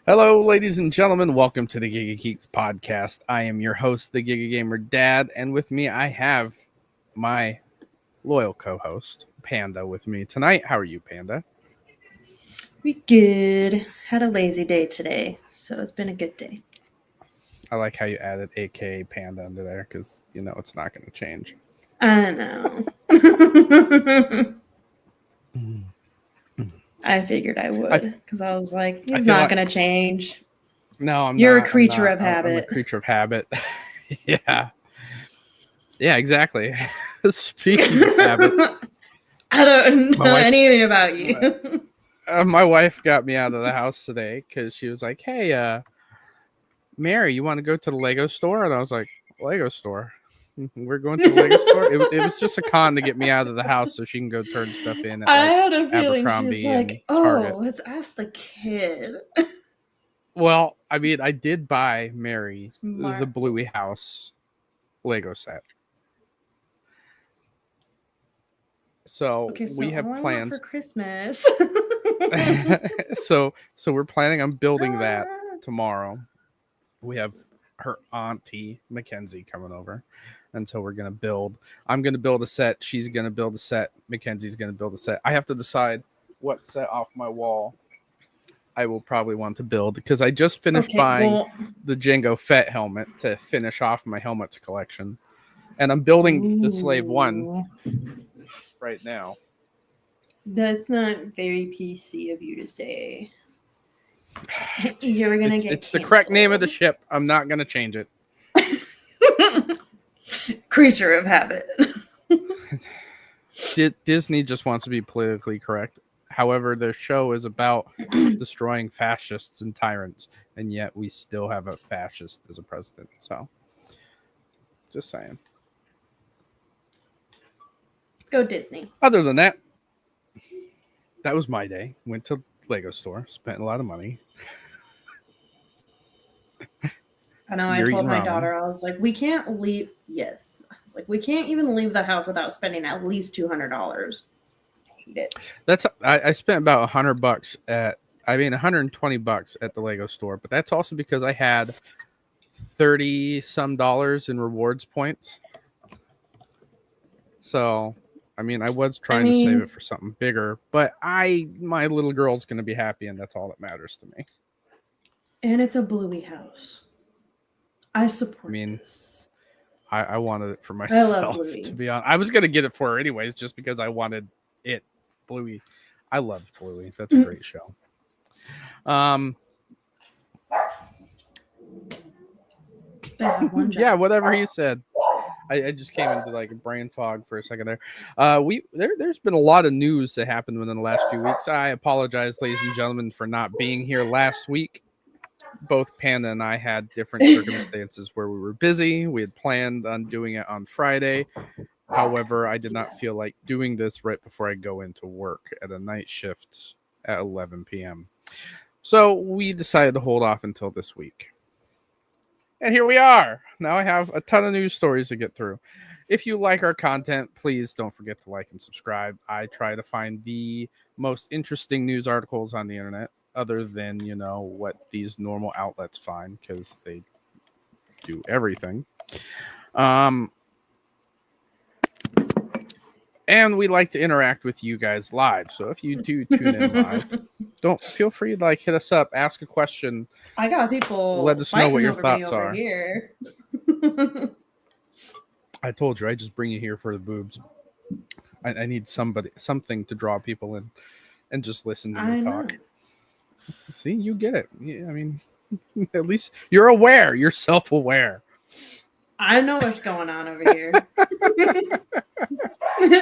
Hello, ladies and gentlemen. Welcome to the Geeks podcast. I am your host, the GigaGamerDad, and with me I have my loyal co-host, Panda, with me tonight. How are you, Panda? We good. Had a lazy day today, so it's been a good day. I like how you added AKA Panda under there because you know it's not going to change. I know. I figured I would because I was like, he's not going to change. No, I'm You're not. a creature I'm of not. habit. I'm a creature of habit. Yeah, exactly. Speaking of habit, I don't know anything about you. My wife got me out of the house today because she was like, "Hey, Mary, you want to go to the Lego store?" And I was like, "Lego store? We're going to the Lego store?" It was just a con to get me out of the house so she can go turn stuff in at I had a feeling Abercrombie she's like, and oh, Target. let's ask the kid. Well, I mean, I did buy Mary Smart. the Bluey House Lego set. So we have plans for Christmas. so we're planning on building that tomorrow. We have her auntie Mackenzie coming over, and so we're gonna build. I'm gonna build a set. She's gonna build a set. Mackenzie's gonna build a set. I have to decide what set off my wall I will probably want to build because I just finished buying the Jango Fett helmet to finish off my helmets collection, and I'm building the Slave 1 right now. That's not very PC of you to say. You're gonna it's the correct name of the ship. I'm not gonna change it. Creature of habit. Disney just wants to be politically correct. However, their show is about destroying fascists and tyrants, and yet we still have a fascist as a president. So, just saying. Go Disney. Other than that, that was my day. Went to Lego store, spent a lot of money. I know. I told my daughter, I was like, we can't leave. Yes, I was like, we can't even leave the house without spending at least $200. That's I spent about $100 at. I mean, $120 at the Lego store, but that's also because I had $30-some in rewards points. So, I mean, I was trying to save it for something bigger, but my little girl's going to be happy, and that's all that matters to me. And it's a Bluey house. I support this. I wanted it for myself. I love Bluey. To be honest, I was going to get it for her anyways, just because I wanted it. Bluey. I love Bluey. That's a great show. Yeah, whatever he said. I just came into like a brain fog for a second there. There's been a lot of news that happened within the last few weeks. I apologize, ladies and gentlemen, for not being here last week. Both Panda and I had different circumstances where we were busy. We had planned on doing it on Friday. However, I did not feel like doing this right before I go into work at a night shift at 11 p.m. So we decided to hold off until this week. And here we are. Now I have a ton of news stories to get through. If you like our content, please don't forget to like and subscribe. I try to find the most interesting news articles on the internet, other than, you know, what these normal outlets find, because they do everything. And we like to interact with you guys live. So if you do tune in live, don't feel free to hit us up, ask a question. I got people. Let us know what your thoughts are. Here. I told you, I just bring you here for the boobs. I need something to draw people in, and just listen to me talk. See, you get it. Yeah, I mean, at least you're aware. You're self-aware. I know what's going on over here.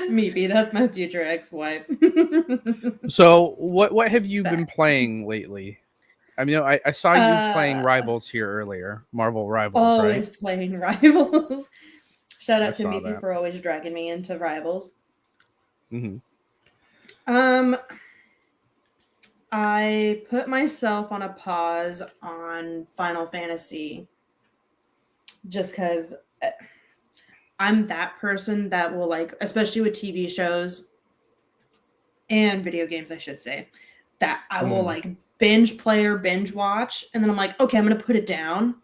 Maybe that's my future ex-wife. So, what have you been playing lately? I mean, I saw you playing Rivals here earlier. Marvel Rivals, always right? Playing Rivals. Shout out to Meepy for always dragging me into Rivals. Mm-hmm. I put myself on a pause on Final Fantasy just because I'm that person that will especially with TV shows and video games, I should say, that I will binge play or binge watch, and then I'm like, okay, I'm gonna put it down,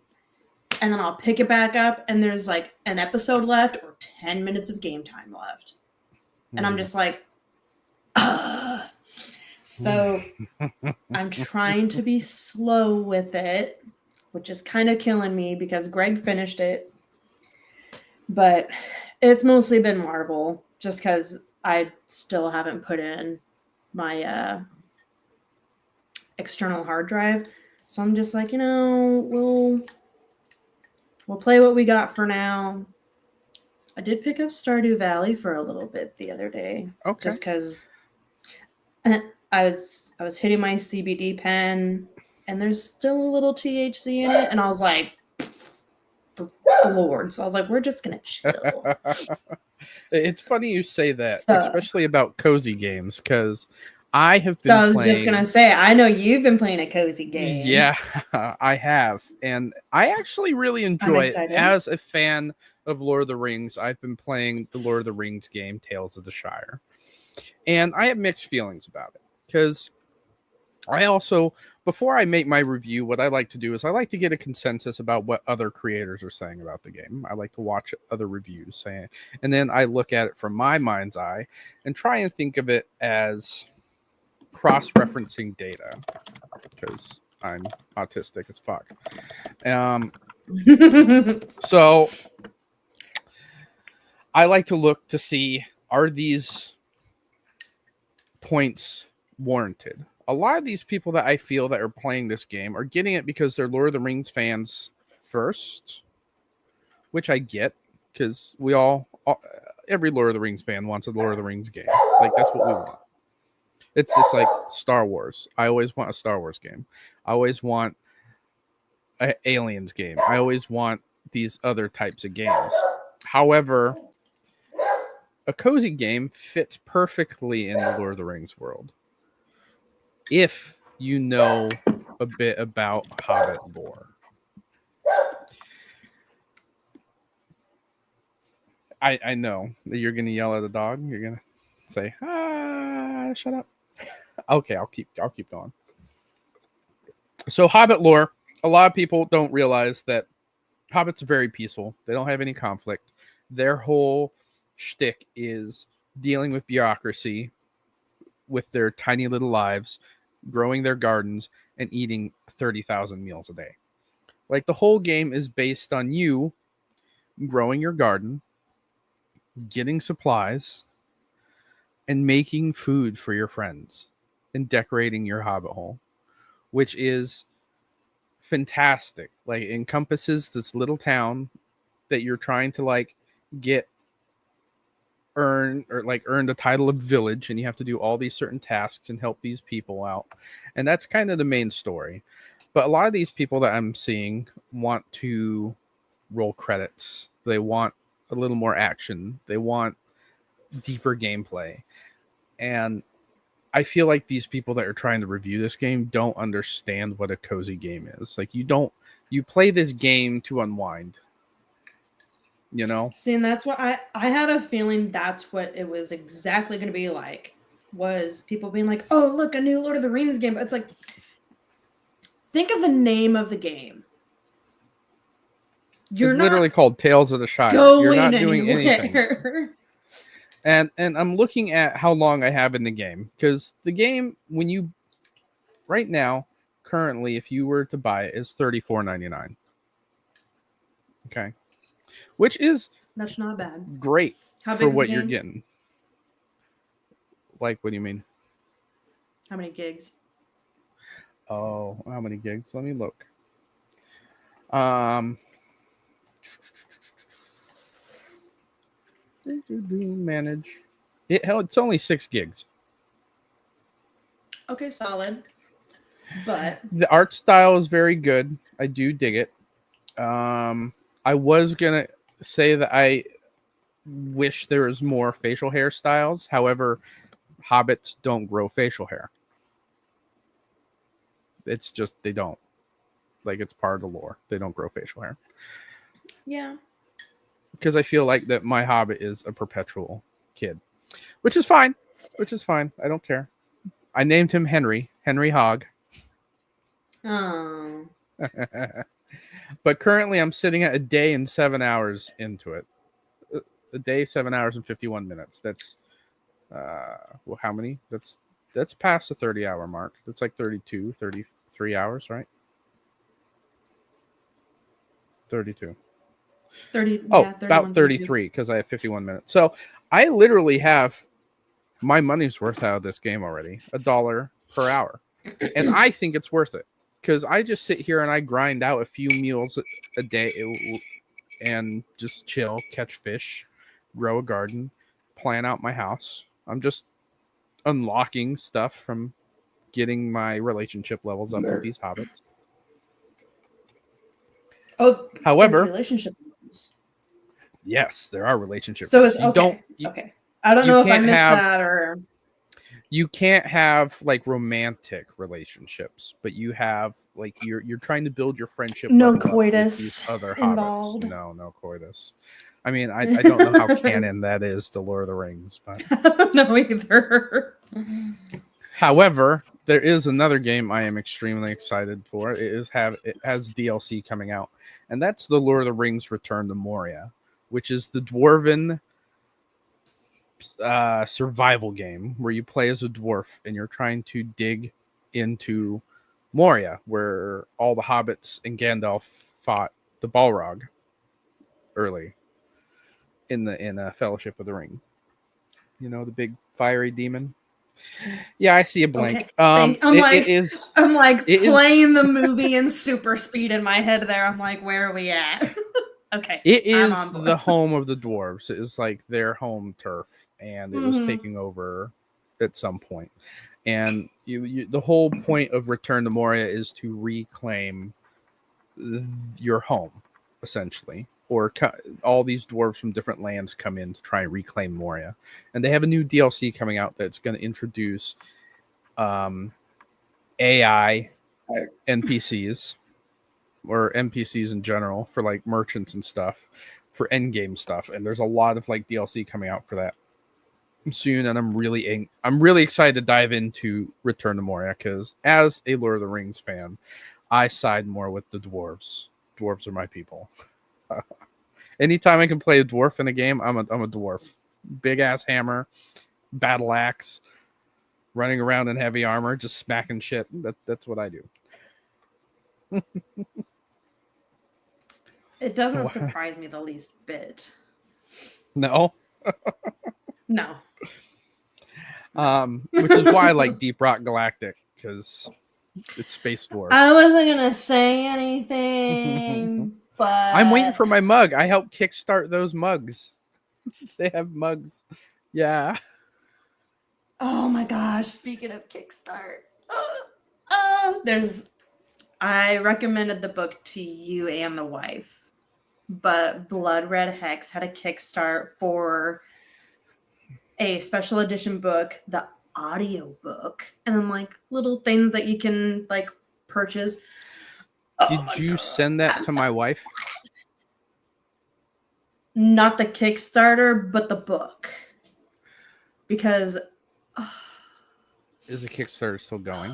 and then I'll pick it back up, and there's like an episode left or 10 minutes of game time left, and I'm just like, ugh. So I'm trying to be slow with it, which is kind of killing me because Greg finished it, but it's mostly been Marvel, just because I still haven't put in my external hard drive. So I'm just like, we'll play what we got for now. I did pick up Stardew Valley for a little bit the other day. Okay. Just because I was hitting my CBD pen and there's still a little THC in it, and I was like, the Lord. So I was like, we're just gonna chill. It's funny you say that, So, especially about cozy games, because I have been so I was playing... just gonna say, I know you've been playing a cozy game. Yeah, I have, and I actually really enjoy it. As a fan of Lord of the Rings, I've been playing the Lord of the Rings game, Tales of the Shire, and I have mixed feelings about it, because I also, before I make my review, what I like to do is I like to get a consensus about what other creators are saying about the game. I like to watch other reviews saying, and then I look at it from my mind's eye and try and think of it as cross-referencing data, because I'm autistic as fuck. So I like to look to see, are these points warranted? A lot of these people that I feel that are playing this game are getting it because they're Lord of the Rings fans first, which I get, because every Lord of the Rings fan wants a Lord of the Rings game. Like, that's what we want. It's just like Star Wars. I always want a Star Wars game. I always want an Aliens game. I always want these other types of games. However, a cozy game fits perfectly in the Lord of the Rings world, if you know a bit about Hobbit lore. I know that you're gonna yell at a dog. You're gonna say, shut up. Okay, I'll keep going. So Hobbit lore, a lot of people don't realize that Hobbits are very peaceful. They don't have any conflict. Their whole shtick is dealing with bureaucracy with their tiny little lives, growing their gardens, and eating 30,000 meals a day. Like, the whole game is based on you growing your garden, getting supplies, and making food for your friends, and decorating your hobbit hole, which is fantastic. Like, it encompasses this little town that you're trying to earn the title of village, and you have to do all these certain tasks and help these people out, and that's kind of the main story. But a lot of these people that I'm seeing want to roll credits. They want a little more action. They want deeper gameplay, and I feel like these people that are trying to review this game don't understand what a cozy game is. Like, you play this game to unwind. See, and that's what I had a feeling that's what it was exactly going to be like, was people being like, oh, look, a new Lord of the Rings game. But it's like, think of the name of the game. It's literally called Tales of the Shire. You're not doing anything. And I'm looking at how long I have in the game, because the game, right now, currently, if you were to buy it, is $34.99. Okay. Which is, that's not bad. Great for what you're getting. Like, what do you mean? How many gigs? Oh, how many gigs? Let me look. Manage. It's only 6 gigs. Okay, solid. But the art style is very good. I do dig it. I was gonna say that I wish there was more facial hairstyles. However, hobbits don't grow facial hair. It's just, they don't. Like, it's part of the lore. They don't grow facial hair. Yeah. Because I feel like that my hobbit is a perpetual kid, which is fine. I don't care. I named him Henry Hogg. Oh. But currently, I'm sitting at a day and 7 hours into it. A day, 7 hours and 51 minutes. That's well, how many? That's past the 30-hour mark. That's like 32, 33 hours, right? 32. 30, Oh, yeah, about 31, 32. 33 because I have 51 minutes. So I literally have my money's worth out of this game already. $1 per hour. And I think it's worth it because I just sit here and I grind out a few meals a day and just chill, catch fish, grow a garden, plan out my house. I'm just unlocking stuff from getting my relationship levels up with these hobbits. Oh, there's However, relationship. yes, there are relationships. So it's You okay. don't. Okay. I don't You know if I can't missed have. that or. You can't have like romantic relationships, but you have like you're trying to build your friendship No level up with these coitus other involved. hobbits. No coitus. I mean, I don't know how canon that is to Lord of the Rings, but I don't know either. however, there is another game I am extremely excited for. It has DLC coming out, and that's the Lord of the Rings Return to Moria, which is the dwarven survival game where you play as a dwarf and you're trying to dig into Moria, where all the hobbits and Gandalf fought the Balrog early in a Fellowship of the Ring. You know, the big fiery demon. Yeah, I see a blank. Okay. I'm like it playing is, the movie in super speed in my head there. I'm like, where are we at? Okay. it I'm is on board. the home of the dwarves. It is like their home turf, and it was taking over at some point. And the whole point of Return to Moria is to reclaim your home, essentially. Or all these dwarves from different lands come in to try and reclaim Moria. And they have a new DLC coming out that's going to introduce AI NPCs or NPCs in general for like merchants and stuff for endgame stuff. And there's a lot of like DLC coming out for that soon, and I'm really excited to dive into Return to Moria because as a Lord of the Rings fan, I side more with the dwarves. Dwarves are my people. Anytime I can play a dwarf in a game, I'm a dwarf. Big ass hammer, battle axe, running around in heavy armor, just smacking shit. That's what I do. It doesn't surprise me the least bit. No. No. Which is why I like Deep Rock Galactic, because it's space dwarves. I wasn't gonna say anything, but I'm waiting for my mug. I helped kickstart those mugs. They have mugs. Yeah. Oh my gosh! Speaking of Kickstart, I recommended the book to you and the wife, but Blood Red Hex had a Kickstart for a special edition book, the audio book, and then like little things that you can like purchase. Did you send that to my wife? Not the Kickstarter, but the book. Because is the Kickstarter still going?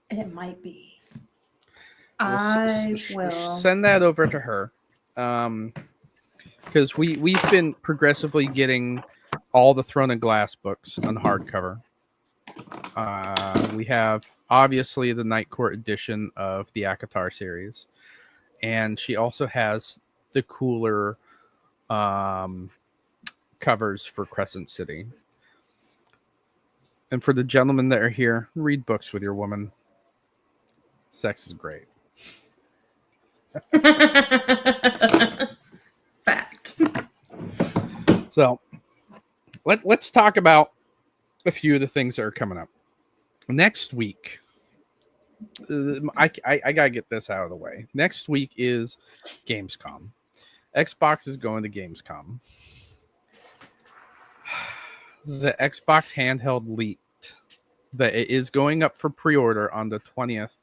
It might be. I will send that over to her. Because we've been progressively getting all the Throne of Glass books on hardcover. We have obviously the Night Court edition of the ACOTAR series, and she also has the cooler covers for Crescent City. And for the gentlemen that are here, read books with your woman. Sex is great. Fact. So let's talk about a few of the things that are coming up next week. I gotta get this out of the way. Next week is Gamescom. Xbox is going to Gamescom. The Xbox handheld leaked that it is going up for pre-order on the 20th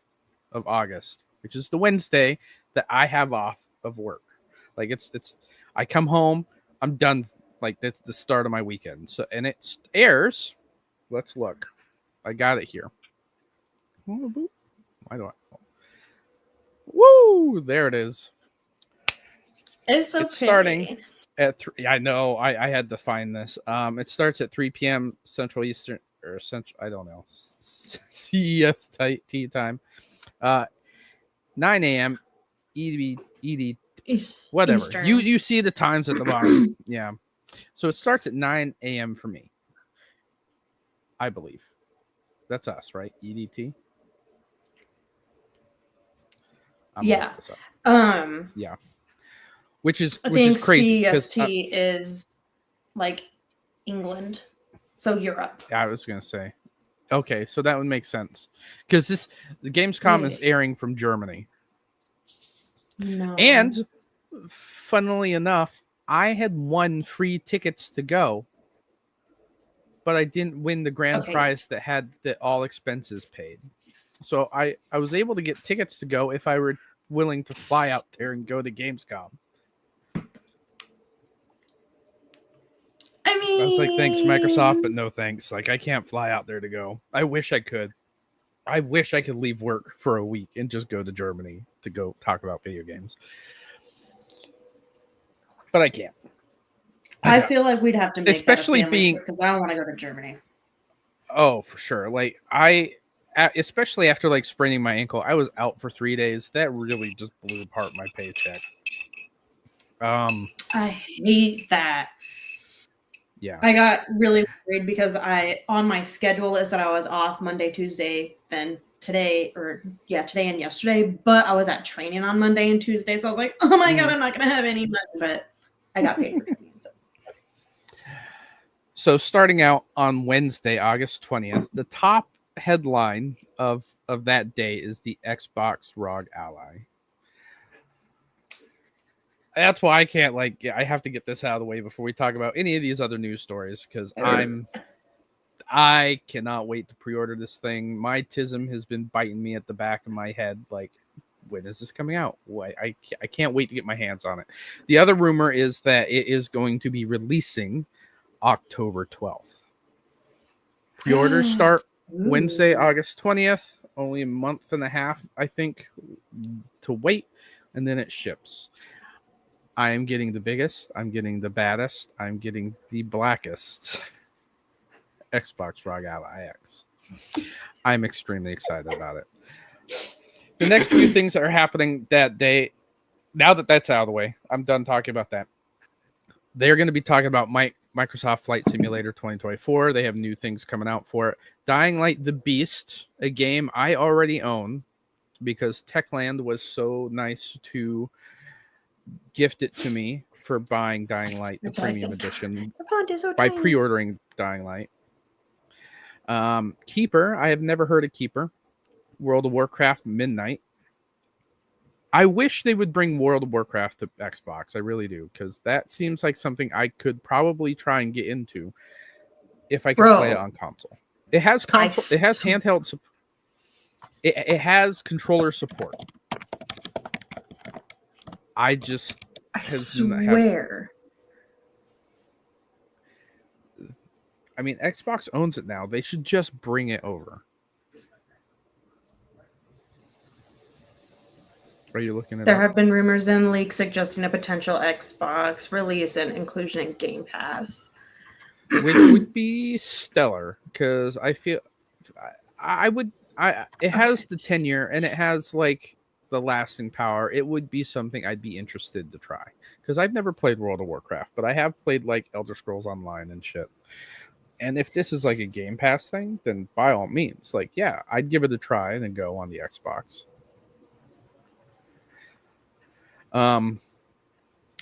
of August, which is the Wednesday that I have off of work. Like it's I come home, I'm done. Like that's the start of my weekend. So and it airs. Let's look. I got it here. Why do I? Woo! There it is. It's okay. It's starting at 3. I know. I had to find this. It starts at 3 p.m. Central Eastern or Central. I don't know. CEST time. 9 a.m. ED. Whatever. Eastern. You see the times at the bottom. Yeah. So it starts at 9 a.m. for me. I believe. That's us, right? EDT. Yeah. Yeah. Which is crazy. CEST is like England, so Europe. I was gonna say. Okay, so that would make sense because the Gamescom is airing from Germany. No. And funnily enough, I had won free tickets to go, but I didn't win the grand prize that had all expenses paid. So I was able to get tickets to go if I were willing to fly out there and go to Gamescom. I mean, I was like, thanks, Microsoft, but no thanks. Like, I can't fly out there to go. I wish I could. I wish I could leave work for a week and just go to Germany to go talk about video games. But I can't. I feel like we'd have to make especially being because I don't want to go to Germany. Oh, for sure. Like especially after like spraining my ankle, I was out for 3 days. That really just blew apart my paycheck. I hate that. Yeah. I got really worried because on my schedule is that I was off Monday, Tuesday, then today and yesterday, but I was at training on Monday and Tuesday. So I was like, oh my God, I'm not going to have any money, but I got paid for training. So starting out on Wednesday, August 20th, the top headline of that day is the Xbox ROG Ally. That's why I can't I have to get this out of the way before we talk about any of these other news stories because I cannot wait to pre-order this thing. My tism has been biting me at the back of my head. Like, when is this coming out? I can't wait to get my hands on it. The other rumor is that it is going to be releasing October 12th. Pre-orders start Wednesday, August 20th. Only a month and a half, I think, to wait, and then it ships. I am getting the biggest, I'm getting the baddest, I'm getting the blackest Xbox ROG Ally X. I'm extremely excited about it. The next few things that are happening that day, now that that's out of the way, I'm done talking about that. They're going to be talking about Microsoft Flight Simulator 2024. They have new things coming out for it. Dying Light the Beast, a game I already own because Techland was so nice to gift it to me for buying Dying Light, the premium edition, by pre-ordering Dying Light. Keeper, I have never heard of Keeper. World of Warcraft Midnight. I wish they would bring World of Warcraft to Xbox. I really do, because that seems like something I could probably try and get into if I could play it on console. It has console. It has handheld support. It has controller support. I swear. I mean, Xbox owns it now. They should just bring it over. Are you looking at it? There have been rumors and leaks suggesting a potential Xbox release and inclusion in Game Pass, which would be stellar because I feel it has the tenure and it has like the lasting power. It would be something I'd be interested to try because I've never played World of Warcraft, but I have played like Elder Scrolls Online and shit. And if this is like a Game Pass thing, then by all means, like, yeah, I'd give it a try and then go on the Xbox. I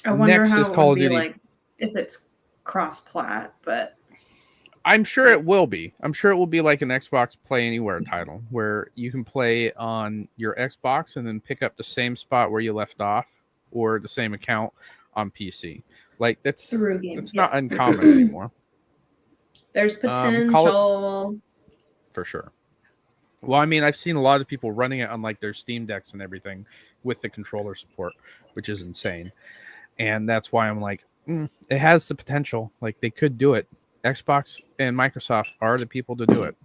wonder next how is Call of Duty. Like if it's cross-plat, but I'm sure it will be. I'm sure it will be like an Xbox Play Anywhere title where you can play on your Xbox and then pick up the same spot where you left off or the same account on PC. Like that's not uncommon anymore. There's potential for sure. Well, I mean, I've seen a lot of people running it on like their Steam Decks and everything with the controller support, which is insane. And that's why I'm like, it has the potential. Like they could do it. Xbox and Microsoft are the people to do it.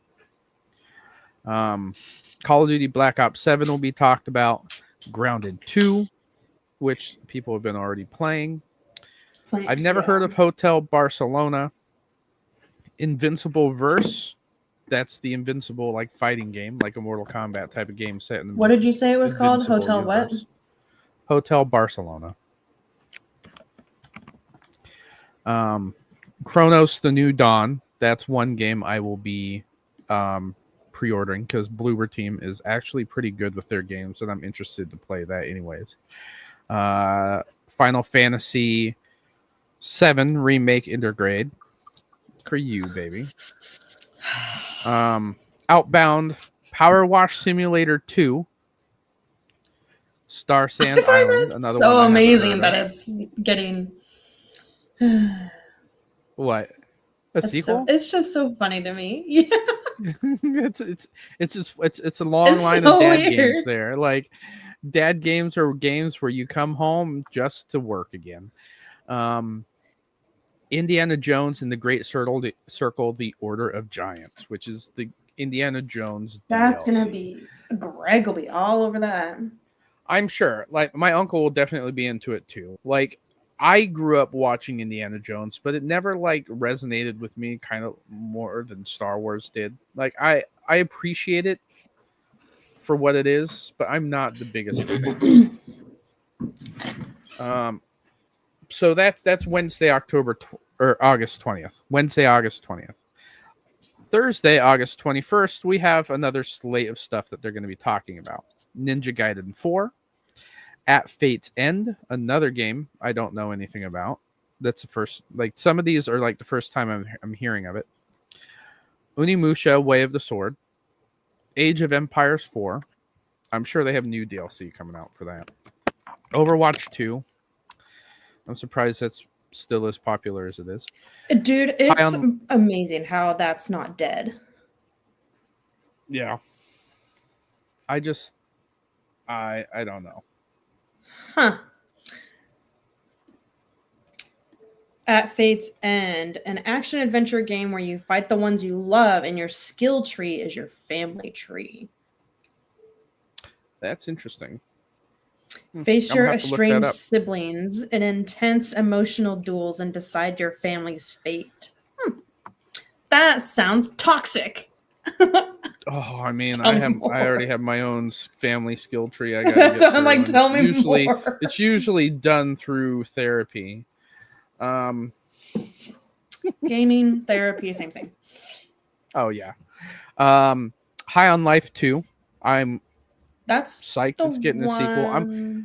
Call of Duty Black Ops 7 will be talked about. Grounded 2, which people have been already playing. I've never heard of Hotel Barcelona. Invincible Verse. That's the Invincible like fighting game, like a Mortal Kombat type of game set in the What did you say it was called? Invincible Hotel universe. what? Hotel Barcelona. Chronos: The New Dawn. That's one game I will be pre-ordering because Bloober Team is actually pretty good with their games, and I'm interested to play that anyways. Final Fantasy 7 Remake Intergrade for you, baby. Outbound Power Wash Simulator 2. Star Sand Island, another so one. Amazing that it's getting. What? A sequel? It's just so funny to me. Yeah. it's a long line so of dad weird. games there. Like dad games are games where you come home just to work again. Indiana Jones and the Great Circle, The Order of Giants, which is the Indiana Jones That's DLC. gonna be Greg will be all over that. I'm sure. Like my uncle will definitely be into it too. Like I grew up watching Indiana Jones, but it never like resonated with me kind of more than Star Wars did. Like I appreciate it for what it is, but I'm not the biggest fan. So that's Wednesday, August 20th. Wednesday, August 20th. Thursday, August 21st, we have another slate of stuff that they're going to be talking about. Ninja Gaiden 4, At Fate's End, another game I don't know anything about. That's the first, like some of these are like the first time I'm hearing of it. Unimusha, Way of the Sword, Age of Empires 4. I'm sure they have new DLC coming out for that. Overwatch 2. I'm surprised that's still as popular as it is. Dude, it's amazing how that's not dead. Yeah. I don't know. Huh. At Fate's End, an action-adventure game where you fight the ones you love and your skill tree is your family tree. That's interesting. Face your estranged siblings in intense emotional duels and decide your family's fate. That sounds toxic. Oh, I mean, I already have my own family skill tree. I gotta get like, tell me more. It's usually done through therapy. Gaming, therapy, same thing. Oh yeah. High on Life 2. That's psyched it's getting a sequel.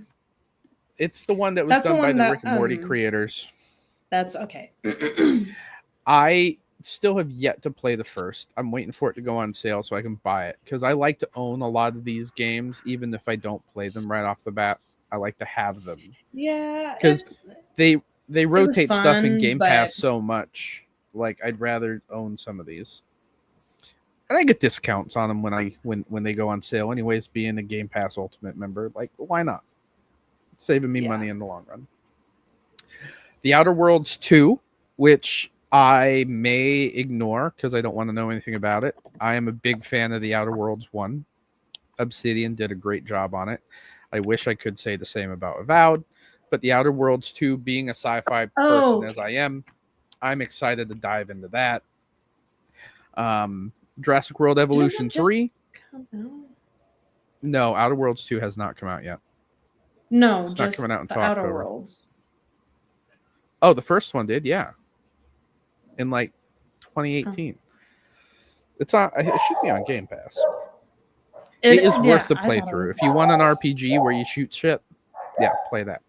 It's the one that was done by the Rick and Morty creators. That's okay. I still have yet to play the first. I'm waiting for it to go on sale so I can buy it because I like to own a lot of these games, even if I don't play them right off the bat. I like to have them. Yeah, because they rotate stuff in Game Pass so much. Like I'd rather own some of these, and I get discounts on them when they go on sale. Anyways, being a Game Pass Ultimate member, like why not? It's saving me money in the long run. The Outer Worlds 2, which I may ignore because I don't want to know anything about it. I am a big fan of The Outer Worlds 1. Obsidian did a great job on it. I wish I could say the same about Avowed, but The Outer Worlds 2, being a sci-fi person as I am, I'm excited to dive into that. Jurassic World Evolution 3. No, Outer Worlds 2 has not come out yet. No, it's not coming out until Outer October. Worlds. Oh, the first one did, yeah. In like 2018. It's on. It should be on Game Pass. It is worth the playthrough. If you want an RPG where you shoot shit, yeah, play that.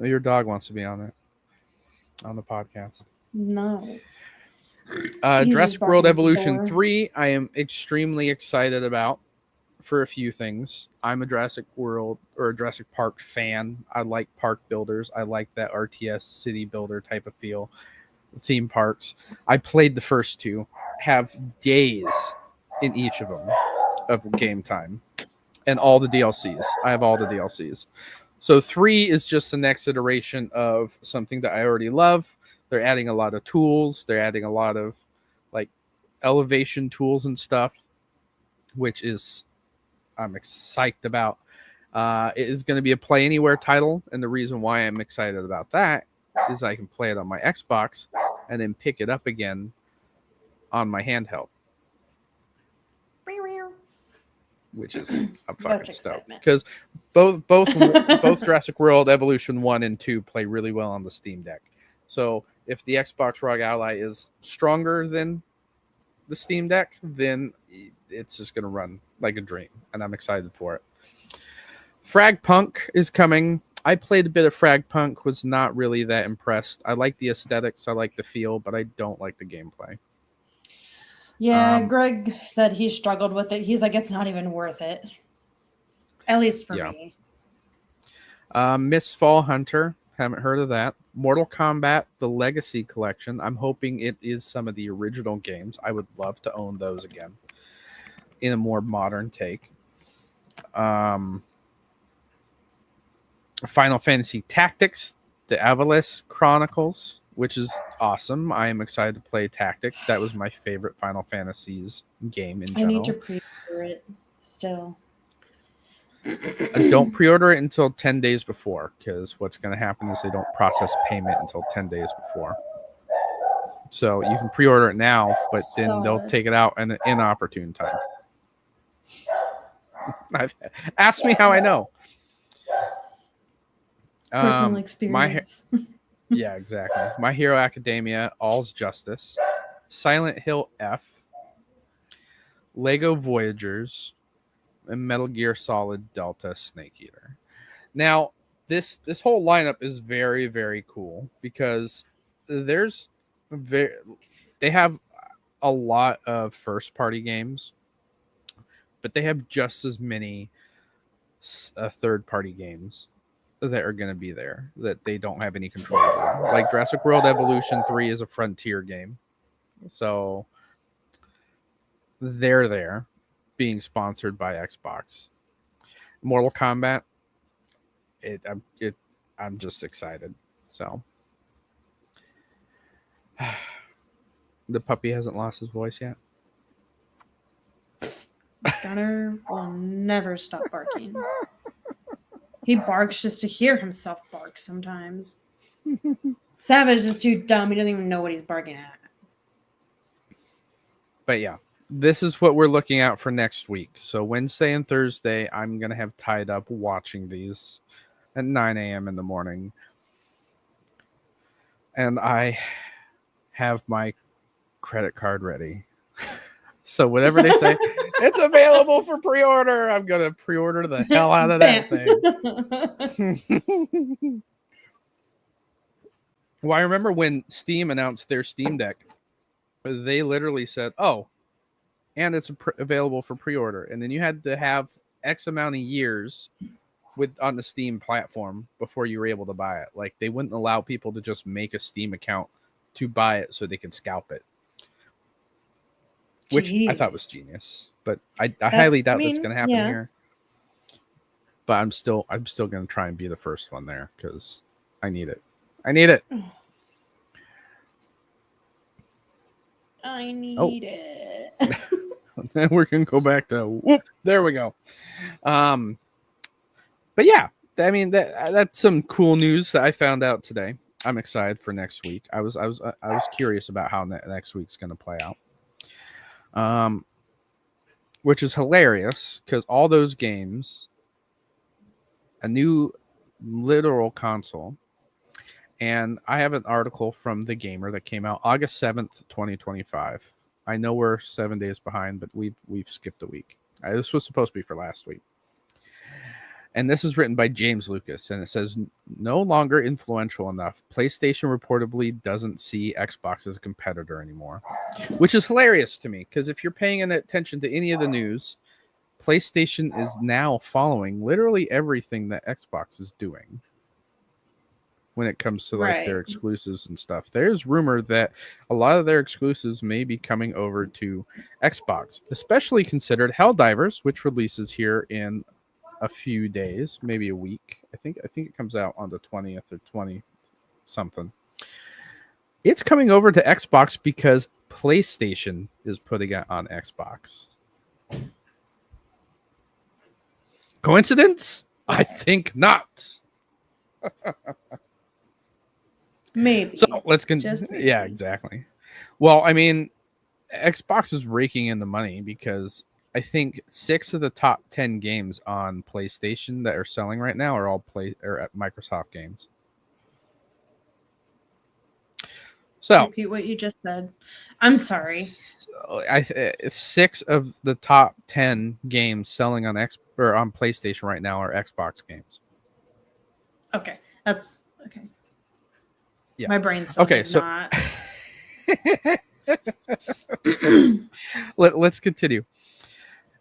Your dog wants to be on the podcast. No. Jurassic World Evolution 3, I am extremely excited about for a few things. I'm a Jurassic World or a Jurassic Park fan. I like park builders. I like that RTS city builder type of feel. Theme parks. I played the first two, have days in each of them of game time, and all the DLCs. I have all the DLCs. So 3 is just the next iteration of something that I already love. They're adding a lot of tools. They're adding a lot of like elevation tools and stuff, which is I'm psyched about. It is going to be a play anywhere title, and the reason why I'm excited about that is I can play it on my Xbox and then pick it up again on my handheld, which is I'm fucking stoked because both Jurassic World Evolution 1 and 2 play really well on the Steam Deck. So if the Xbox ROG Ally is stronger than the Steam Deck, then it's just going to run like a dream, and I'm excited for it. Fragpunk is coming. I played a bit of Fragpunk, was not really that impressed. I like the aesthetics, I like the feel, but I don't like the gameplay. Yeah, Greg said he struggled with it. He's like, it's not even worth it. At least for me. Mistfall Hunter, haven't heard of that. Mortal Kombat, the Legacy Collection. I'm hoping it is some of the original games. I would love to own those again in a more modern take. Final Fantasy Tactics, the Avalis Chronicles, which is awesome. I am excited to play Tactics. That was my favorite Final Fantasy's game in general. I need to pre-order it still. Don't pre-order it until 10 days before, because what's going to happen is they don't process payment until 10 days before. So you can pre-order it now, but then they'll take it out in an inopportune time. Ask me how I know. Personal experience. Yeah, exactly. My Hero Academia, All's Justice, Silent Hill F, Lego Voyagers, and Metal Gear Solid Delta Snake Eater. Now, this whole lineup is very, very cool because they have a lot of first-party games, but they have just as many third-party games that are going to be there that they don't have any control over. Like Jurassic World Evolution 3 is a Frontier game. So they're there being sponsored by Xbox. Mortal Kombat, I'm just excited. So the puppy hasn't lost his voice yet. Gunner will never stop barking. He barks just to hear himself bark sometimes. Savage is too dumb. He doesn't even know what he's barking at. But yeah, this is what we're looking at for next week. So Wednesday and Thursday, I'm going to have tied up watching these at 9 a.m. in the morning. And I have my credit card ready. So whatever they say, it's available for pre-order. I'm going to pre-order the hell out of that thing. Well, I remember when Steam announced their Steam Deck, they literally said, oh, and it's available for pre-order. And then you had to have X amount of years on the Steam platform before you were able to buy it. Like, they wouldn't allow people to just make a Steam account to buy it so they could scalp it. Which I thought was genius, but I highly doubt that's going to happen here. But I'm still going to try and be the first one there because I need it. I need it. We're going to go back to whoop. There we go. But yeah, I mean that's some cool news that I found out today. I'm excited for next week. I was curious about how next week's going to play out. Which is hilarious because all those games, a new literal console, and I have an article from The Gamer that came out August 7th, 2025. I know we're 7 days behind, but we've skipped a week. This was supposed to be for last week. And this is written by James Lucas, and it says, no longer influential enough. PlayStation reportedly doesn't see Xbox as a competitor anymore, which is hilarious to me, because if you're paying attention to any of the news, PlayStation is now following literally everything that Xbox is doing when it comes to like their exclusives and stuff. There's rumor that a lot of their exclusives may be coming over to Xbox, especially considered Helldivers, which releases here in a few days, maybe a week. I think it comes out on the 20th or 20 something. It's coming over to Xbox because PlayStation is putting it on Xbox. Coincidence? I think not. Maybe. So let's yeah, exactly. Well, I mean, Xbox is raking in the money because I think 6 of the top 10 games on PlayStation that are selling right now are all Microsoft games. So repeat what you just said. I'm sorry. 6 of the top 10 games selling on on PlayStation right now are Xbox games. Okay, that's okay. Yeah. My brain's okay. So not. Let's continue.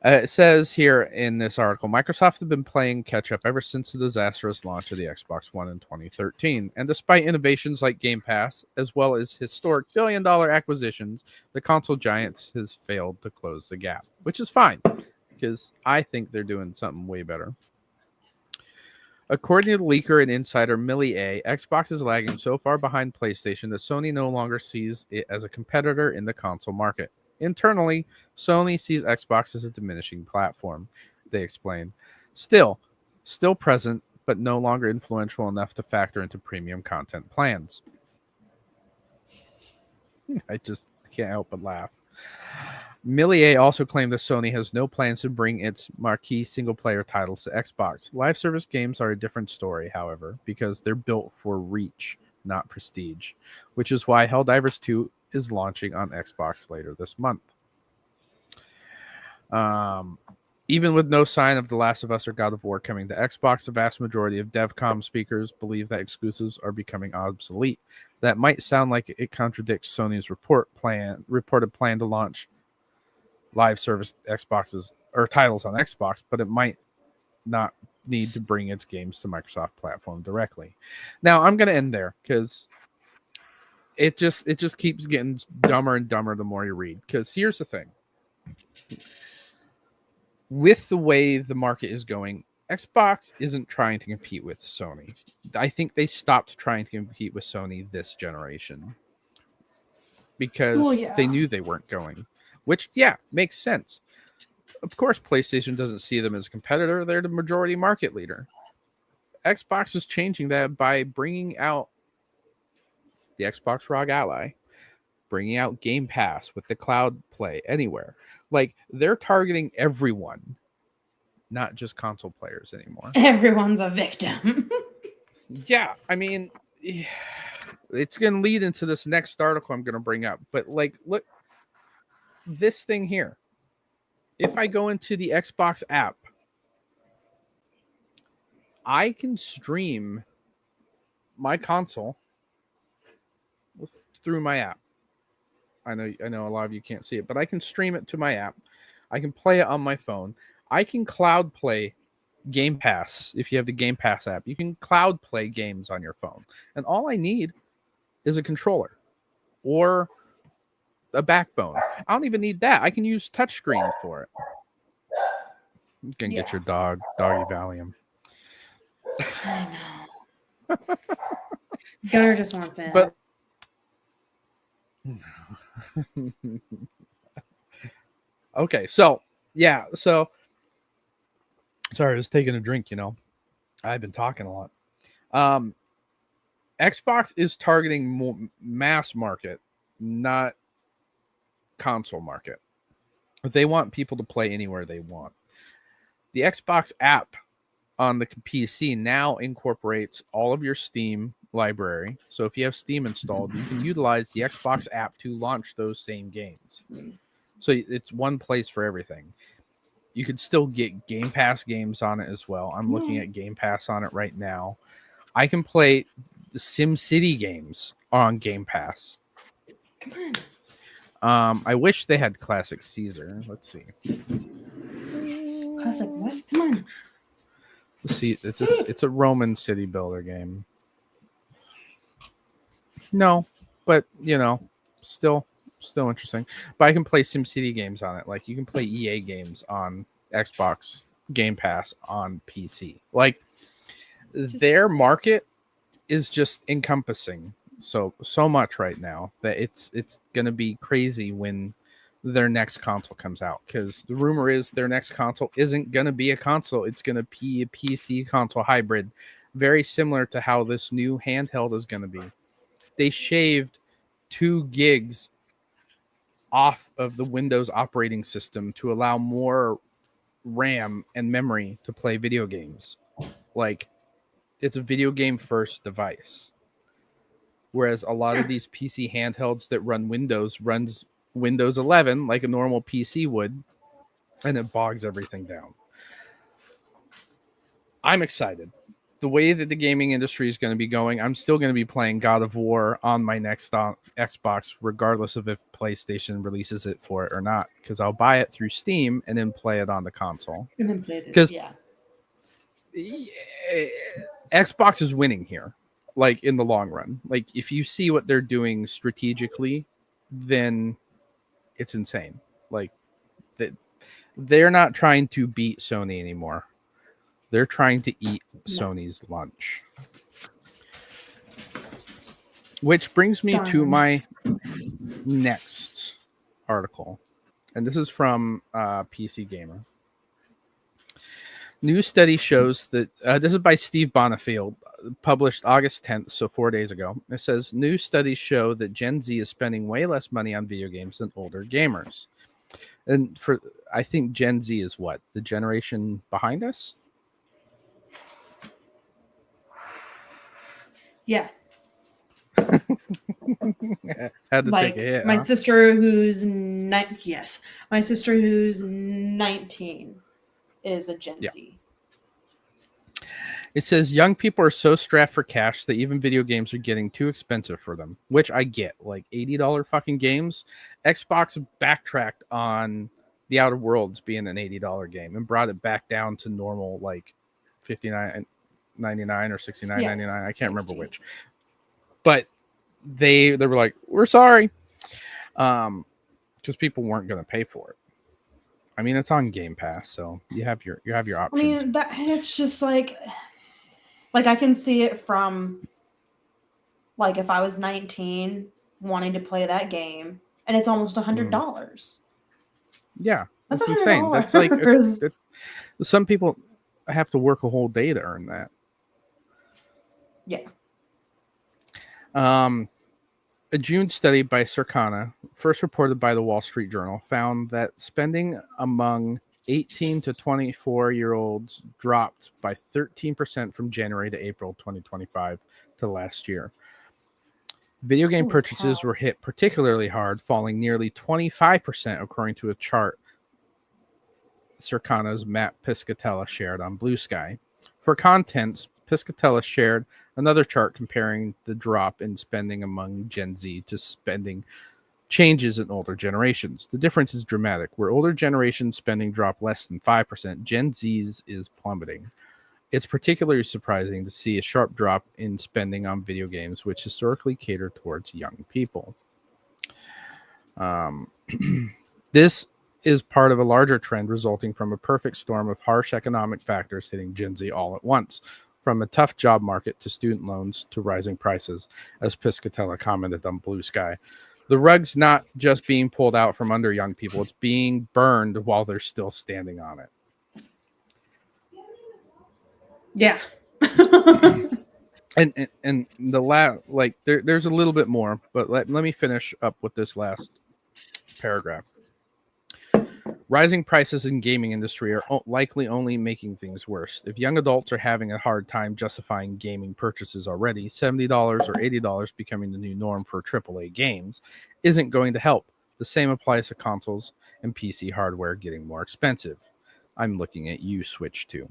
It says here in this article, Microsoft have been playing catch up ever since the disastrous launch of the Xbox One in 2013. And despite innovations like Game Pass, as well as historic billion-dollar acquisitions, the console giants has failed to close the gap, which is fine because I think they're doing something way better. According to leaker and insider Millie A, Xbox is lagging so far behind PlayStation that Sony no longer sees it as a competitor in the console market. Internally, Sony sees Xbox as a diminishing platform, they explained. Still present, but no longer influential enough to factor into premium content plans. I just can't help but laugh. Millier also claimed that Sony has no plans to bring its marquee single-player titles to Xbox. Live service games are a different story, however, because they're built for reach, not prestige, which is why Helldivers 2 is launching on Xbox later this month. Even with no sign of The Last of Us or God of War coming to Xbox, the vast majority of DevCom speakers believe that exclusives are becoming obsolete. That might sound like it contradicts Sony's reported plan to launch live service Xboxes or titles on Xbox, but it might not need to bring its games to Microsoft platform directly. Now I'm going to end there because it just keeps getting dumber and dumber the more you read. Because here's the thing. With the way the market is going, Xbox isn't trying to compete with Sony. I think they stopped trying to compete with Sony this generation because they knew they weren't going. Which, yeah, makes sense. Of course, PlayStation doesn't see them as a competitor. They're the majority market leader. Xbox is changing that by bringing out the Xbox ROG Ally, bringing out Game Pass with the cloud play anywhere. Like, they're targeting everyone, not just console players anymore. Everyone's a victim. Yeah, I mean, it's going to lead into this next article I'm going to bring up. But, like, look, this thing here. If I go into the Xbox app, I can stream my console through my app. I know a lot of you can't see it, but I can stream it to my app. I can play it on my phone. I can cloud play Game Pass. If you have the Game Pass app, you can cloud play games on your phone. And all I need is a controller or a backbone. I don't even need that. I can use touchscreen for it. You can get your doggy Valium. I know. Gunnar just wants in. But okay, so yeah, so sorry, I was taking a drink, I've been talking a lot. Xbox is targeting more mass market, not console market. They want people to play anywhere they want. The Xbox app on the PC now incorporates all of your Steam library. So if you have Steam installed, you can utilize the Xbox app to launch those same games. So it's one place for everything. You could still get Game Pass games on it as well. I'm looking at Game Pass on it right now. I can play the SimCity games on Game Pass. Come on. I wish they had Classic Caesar. Let's see. Classic what? Come on. See, it's a Roman city builder game. No, but still interesting. But I can play SimCity games on it. Like you can play EA games on Xbox Game Pass on PC. Like their market is just encompassing so much right now that it's going to be crazy when their next console comes out, because the rumor is their next console isn't going to be a console, it's going to be a PC console hybrid, very similar to how this new handheld is going to be. They shaved 2 gigs off of the Windows operating system to allow more RAM and memory to play video games. Like, it's a video game first device. Whereas a lot of these PC handhelds that run runs Windows 11 like a normal PC would, and it bogs everything down. I'm excited. The way that the gaming industry is going to be going, I'm still going to be playing God of War on my next Xbox, regardless of if PlayStation releases it for it or not, because I'll buy it through Steam and then play it on the console. And then play it, yeah. Xbox is winning here, like in the long run. Like if you see what they're doing strategically, then it's insane. Like they're not trying to beat Sony anymore. They're trying to eat Sony's lunch. Which brings me to my next article. And this is from PC Gamer. New study shows that, this is by Steve Bonifield, published August 10th, so 4 days ago. It says, new studies show that Gen Z is spending way less money on video games than older gamers. And I think Gen Z is what? The generation behind us? Yeah. Had to take a hit. My sister who's my sister who's 19 is a Gen Z. It says young people are so strapped for cash that even video games are getting too expensive for them, which I get. Like $80 fucking games. Xbox backtracked on The Outer Worlds being an $80 game and brought it back down to normal, like $59.99 or $69.99. I can't remember which. But they were like, we're sorry, because people weren't going to pay for it. I mean, it's on Game Pass, so you have your options. I mean, it's just like I can see it from, like, if I was 19 wanting to play that game, and it's almost $100. Yeah, that's insane. That's like some people have to work a whole day to earn that. Yeah. A June study by Circana, first reported by the Wall Street Journal, found that spending among 18 to 24-year-olds dropped by 13% from January to April 2025 to last year. Video game purchases were hit particularly hard, falling nearly 25%, according to a chart Circana's Matt Piscatella shared on Blue Sky. For contents, Piscatella shared another chart comparing the drop in spending among Gen Z to spending changes in older generations. The difference is dramatic. Where older generations spending dropped less than 5%, Gen Z's is plummeting. It's particularly surprising to see a sharp drop in spending on video games, which historically cater towards young people. This is part of a larger trend resulting from a perfect storm of harsh economic factors hitting Gen Z all at once, from a tough job market to student loans to rising prices, as Piscatella commented on Blue Sky. The rug's not just being pulled out from under young people, it's being burned while they're still standing on it. Yeah. and the there's a little bit more, but let me finish up with this last paragraph. Rising prices in gaming industry are likely only making things worse. If young adults are having a hard time justifying gaming purchases already, $70 or $80 becoming the new norm for AAA games isn't going to help. The same applies to consoles and PC hardware getting more expensive. I'm looking at you, Switch 2.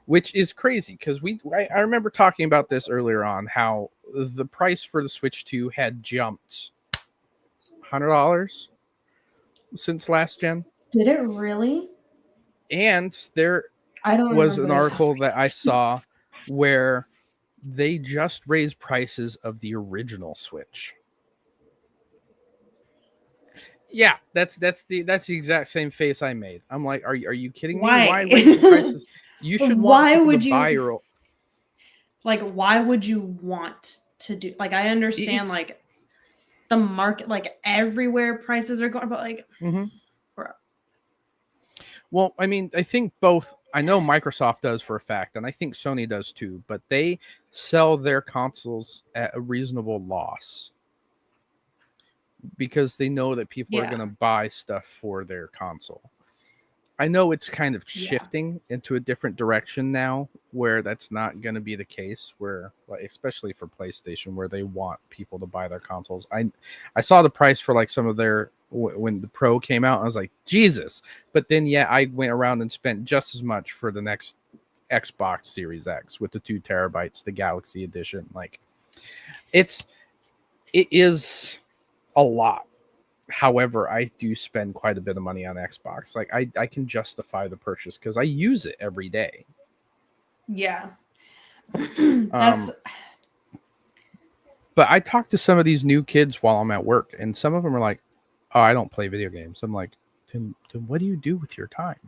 Which is crazy, because I remember talking about this earlier on, how the price for the Switch 2 had jumped $100 since last gen. Did it really? And there was an article that I saw where they just raised prices of the original Switch. Yeah, that's the exact same face I made. I'm like, are you kidding me? Why? Why raise the prices? You should want Why people to would buy you your. like? Why would you want to do? Like, I understand It's like the market, like everywhere prices are going, but like, mhm. bro, Well, I mean, I think both. I know Microsoft does for a fact, and I think Sony does too. But they sell their consoles at a reasonable loss because they know that people are yeah, going to buy stuff for their console. I know it's kind of yeah, shifting into a different direction now where that's not going to be the case where like especially for PlayStation where they want people to buy their consoles. I saw the price for like some of their when the Pro came out I was like, "Jesus." But then yeah, I went around and spent just as much for the next Xbox Series X with the 2 terabytes, the Galaxy edition. Like it is a lot. However, I do spend quite a bit of money on Xbox. Like I can justify the purchase because I use it every day. yeah. That's Um, but I talk to some of these new kids while I'm at work, and some of them are like, "Oh, I don't play video games." I'm like, then what do you do with your time?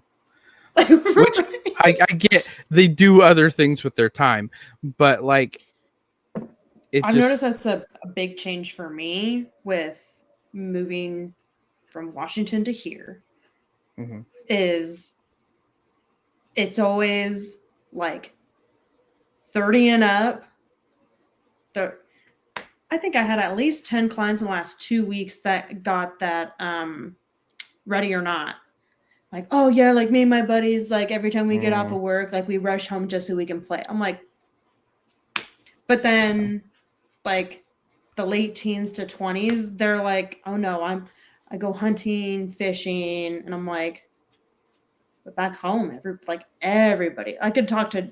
Which I get they do other things with their time, but like it I've noticed just that's a big change for me with moving from Washington to here. mhm. Is it's always like 30 and up. The I think I had at least 10 clients in the last 2 weeks that got that ready or not. Like, oh yeah, like me and my buddies, like every time we get off Mm, of work, like we rush home just so we can play. I'm like, but then like the late teens to 20s, they're like, oh no, I go hunting, fishing, and I'm like, but back home, everybody. I could talk to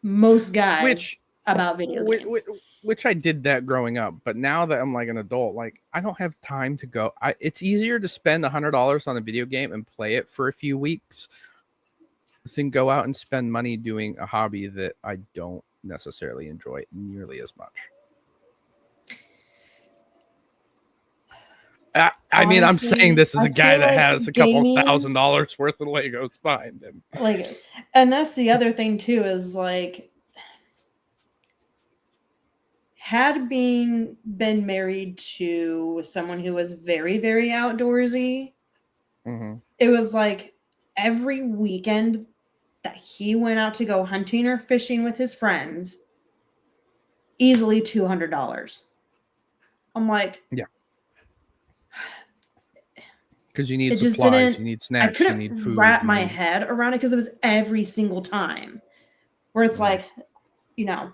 most guys which about video which, games. which I did that growing up, but now that I'm like an adult, like I don't have time to go. It's easier to spend $100 on a video game and play it for a few weeks than go out and spend money doing a hobby that I don't necessarily enjoy nearly as much. I mean, I'm saying Honestly, this as I a guy feel that like has a couple gaming, $1,000 worth of Legos behind him. like, and that's the other thing too, is like, had been married to someone who was very, very outdoorsy, Mm-hmm. it was like every weekend that he went out to go hunting or fishing with his friends, easily $200. I'm like, Yeah, because you need it just supplies, didn't, you need I snacks, you couldn't need food, wrap you my need head around it because it was every single time where it's yeah, like, you know,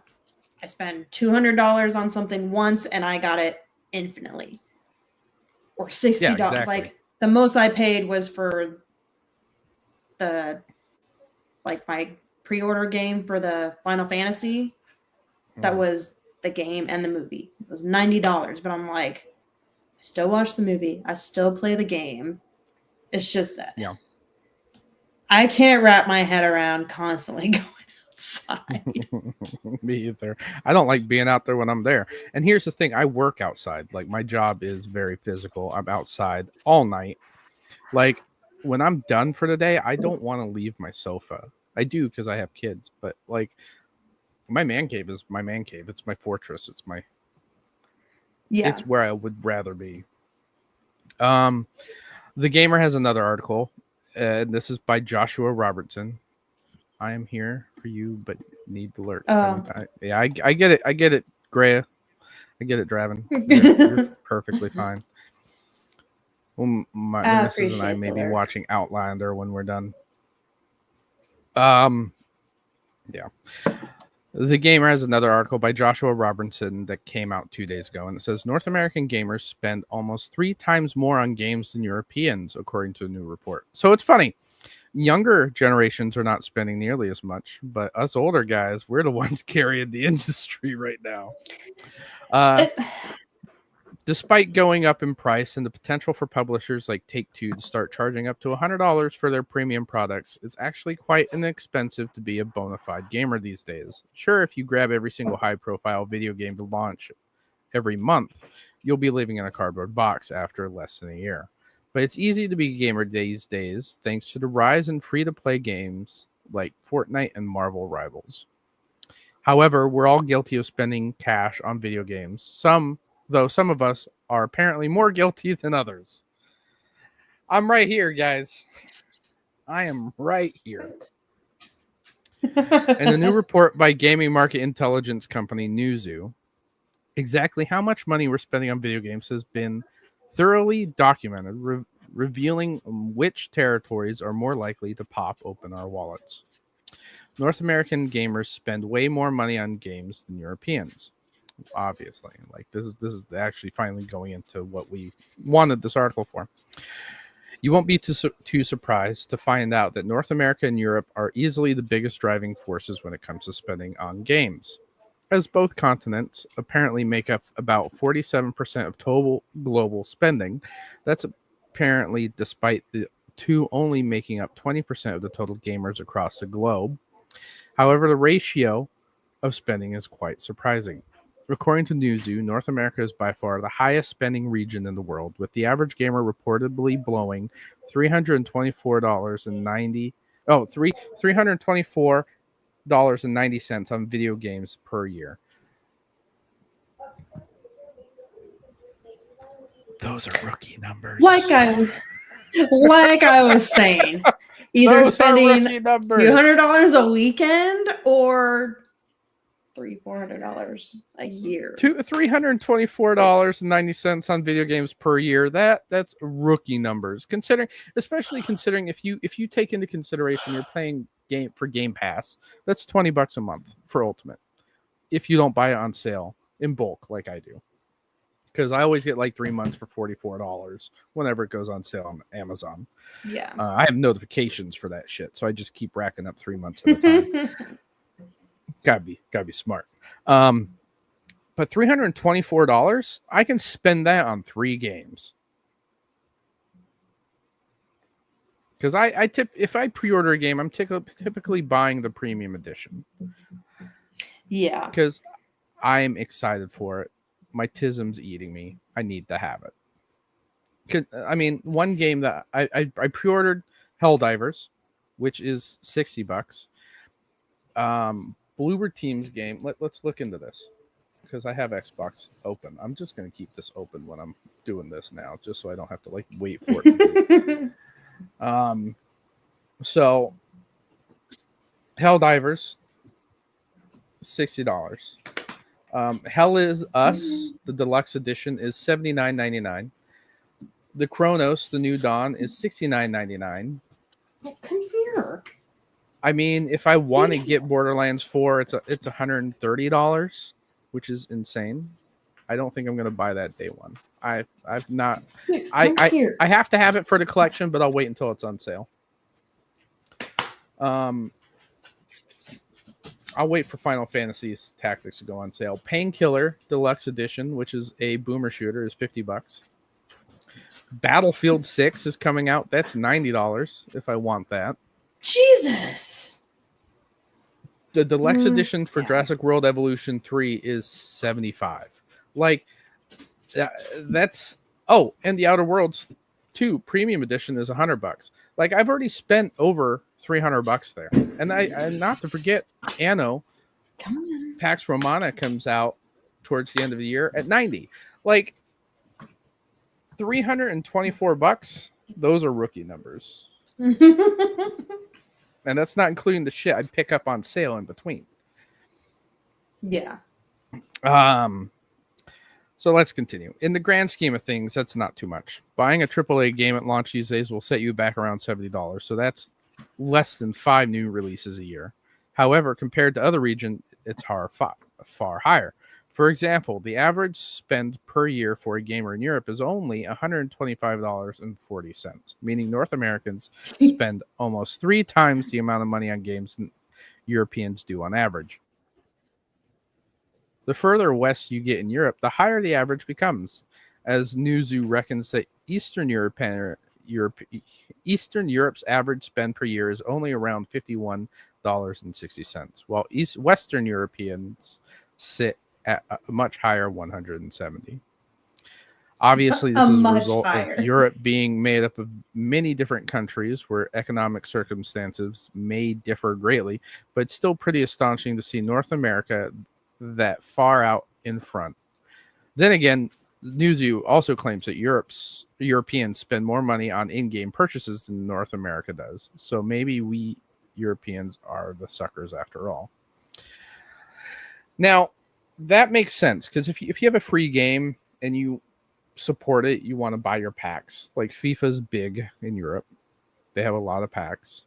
I spend $200 on something once and I got it infinitely, or yeah, $60. exactly. Like the most I paid was for the like my pre-order game for the Final Fantasy. That Mm-hmm. was the game and the movie. It was $90, but I'm like, I still watch the movie. I still play the game. It's just that Yeah. I can't wrap my head around constantly going outside. Me either. I don't like being out there when I'm there. And here's the thing, I work outside. Like my job is very physical. I'm outside all night. Like when I'm done for the day, I don't want to leave my sofa. I do because I have kids, but like my man cave is my man cave. It's my fortress. Yeah. It's where I would rather be. Um the Gamer has another article. This is by Joshua Robertson. I am here for you, but need the lurch. I get it. I get it, Greya. I get it, Draven. You're perfectly fine. Well, the I missus and I appreciate may the be lurk. watching Outlander when we're done. Um, yeah. The Gamer has another article by Joshua Robertson that came out 2 days ago, and it says North American gamers spend almost 3 times more on games than Europeans, according to a new report. So it's funny. Younger generations are not spending nearly as much, but us older guys, we're the ones carrying the industry right now. Uh, It, Despite going up in price and the potential for publishers like Take-Two to start charging up to $100 for their premium products, it's actually quite inexpensive to be a bona fide gamer these days. Sure, if you grab every single high-profile video game to launch every month, you'll be living in a cardboard box after less than a year. But it's easy to be a gamer these days thanks to the rise in free-to-play games like Fortnite and Marvel Rivals. However, we're all guilty of spending cash on video games. Some of us are apparently more guilty than others. I'm right here, guys. I am right here. In a new report by gaming market intelligence company Newzoo, exactly how much money we're spending on video games has been thoroughly documented, revealing which territories are more likely to pop open our wallets. North American gamers spend way more money on games than Europeans. Obviously, like this is actually finally going into what we wanted this article for. You won't be too surprised to find out that North America and Europe are easily the biggest driving forces when it comes to spending on games, as both continents apparently make up about 47% of total global spending. That's apparently despite the two only making up 20% of the total gamers across the globe. However, the ratio of spending is quite surprising. According to Newzoo, North America is by far the highest spending region in the world, with the average gamer reportedly blowing $324.90 on video games per year. Those are rookie numbers. Like I was saying, either Those spending $200 $200 a weekend or $400 a year. $324.90 on video games per year. That's rookie numbers. Especially considering if you take into consideration you're paying Game Pass, that's $20 a month for Ultimate. If you don't buy it on sale in bulk like I do. Because I always get like 3 months for $44 whenever it goes on sale on Amazon. Yeah. I have notifications for that shit, so I just keep racking up 3 months at a time. Gotta be smart. But $324, I can spend that on 3 games. Because if I pre-order a game, I'm typically buying the premium edition. Yeah. Because I'm excited for it. My tism's eating me. I need to have it. I mean, one game that I pre-ordered, Helldivers, which is $60. Bluebird Team's game. Let's look into this because I have Xbox open. I'm just going to keep this open when I'm doing this now, just so I don't have to like wait for it. So Helldivers, $60. Hell is Us, the deluxe edition, is $79.99. The Chronos, the New Dawn, is $69.99. Oh, come here. I mean, if I want to get Borderlands 4, it's $130, which is insane. I don't think I'm going to buy that day one. I have to have it for the collection, but I'll wait until it's on sale. I'll wait for Final Fantasy Tactics to go on sale. Painkiller Deluxe Edition, which is a boomer shooter, is $50. Battlefield 6 is coming out. That's $90 if I want that. Jesus. The deluxe edition for Jurassic World Evolution 3 is $75. Like that's and the Outer Worlds 2 premium edition is $100. Like I've already spent over $300 there. And and not to forget Anno Pax Romana comes out towards the end of the year at $90. Like $324, those are rookie numbers. And that's not including the shit I'd pick up on sale in between. Yeah. So let's continue. In the grand scheme of things, that's not too much. Buying a AAA game at launch these days will set you back around $70. So that's less than 5 new releases a year. However, compared to other regions, it's far higher. For example, the average spend per year for a gamer in Europe is only $125.40, meaning North Americans spend almost 3 times the amount of money on games than Europeans do on average. The further west you get in Europe, the higher the average becomes, as Newzoo reckons that Eastern Europe's average spend per year is only around $51.60, while Western Europeans sit at a much higher $170. Obviously, this A is a much result of higher. Europe being made up of many different countries where economic circumstances may differ greatly, but it's still pretty astonishing to see North America that far out in front. Then again, Newzoo also claims that Europeans spend more money on in-game purchases than North America does. So maybe we Europeans are the suckers after all. Now, that makes sense because if you have a free game and you support it, you want to buy your packs. Like FIFA's big in Europe. They have a lot of packs.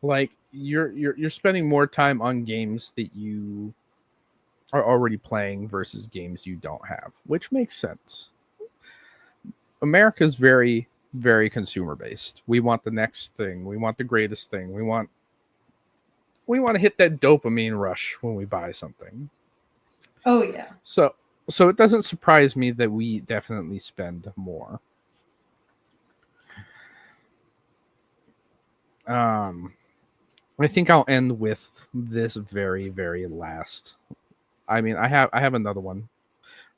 Like you're spending more time on games that you are already playing versus games you don't have, which makes sense. America's very, very consumer based. We want the next thing. We want the greatest thing. We want to hit that dopamine rush when we buy something. Oh yeah. So it doesn't surprise me that we definitely spend more. I think I'll end with this very, very last. I mean, I have another one.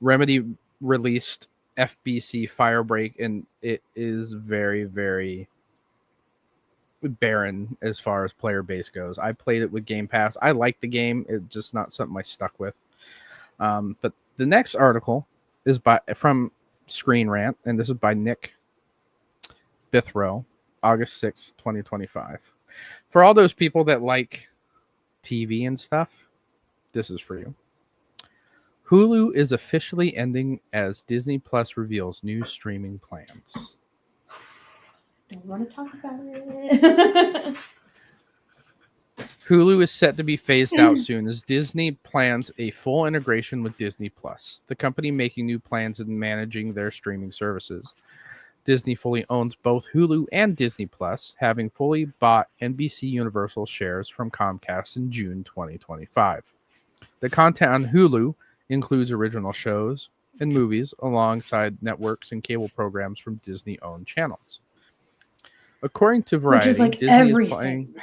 Remedy released FBC Firebreak, and it is very, very barren as far as player base goes. I played it with Game Pass. I like the game. It's just not something I stuck with. But the next article is from Screen Rant, and this is by Nick Bithrow, August 6th, 2025. For all those people that like TV and stuff, this is for you. Hulu is officially ending as Disney Plus reveals new streaming plans. Don't want to talk about it. Hulu is set to be phased out soon as Disney plans a full integration with Disney Plus, the company making new plans and managing their streaming services. Disney fully owns both Hulu and Disney Plus, having fully bought NBC Universal shares from Comcast in June 2025. The content on Hulu includes original shows and movies alongside networks and cable programs from Disney-owned channels. According to Variety, Which is like Disney everything. is planning.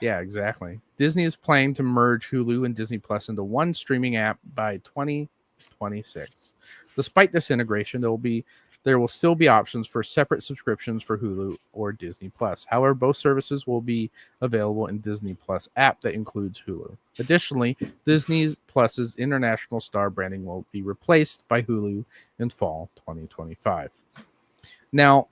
Yeah, exactly. Disney is planning to merge Hulu and Disney Plus into one streaming app by 2026. Despite this integration, there will still be options for separate subscriptions for Hulu or Disney Plus. However, both services will be available in Disney Plus app that includes Hulu. Additionally, Disney Plus's international star branding will be replaced by Hulu in fall 2025. Now,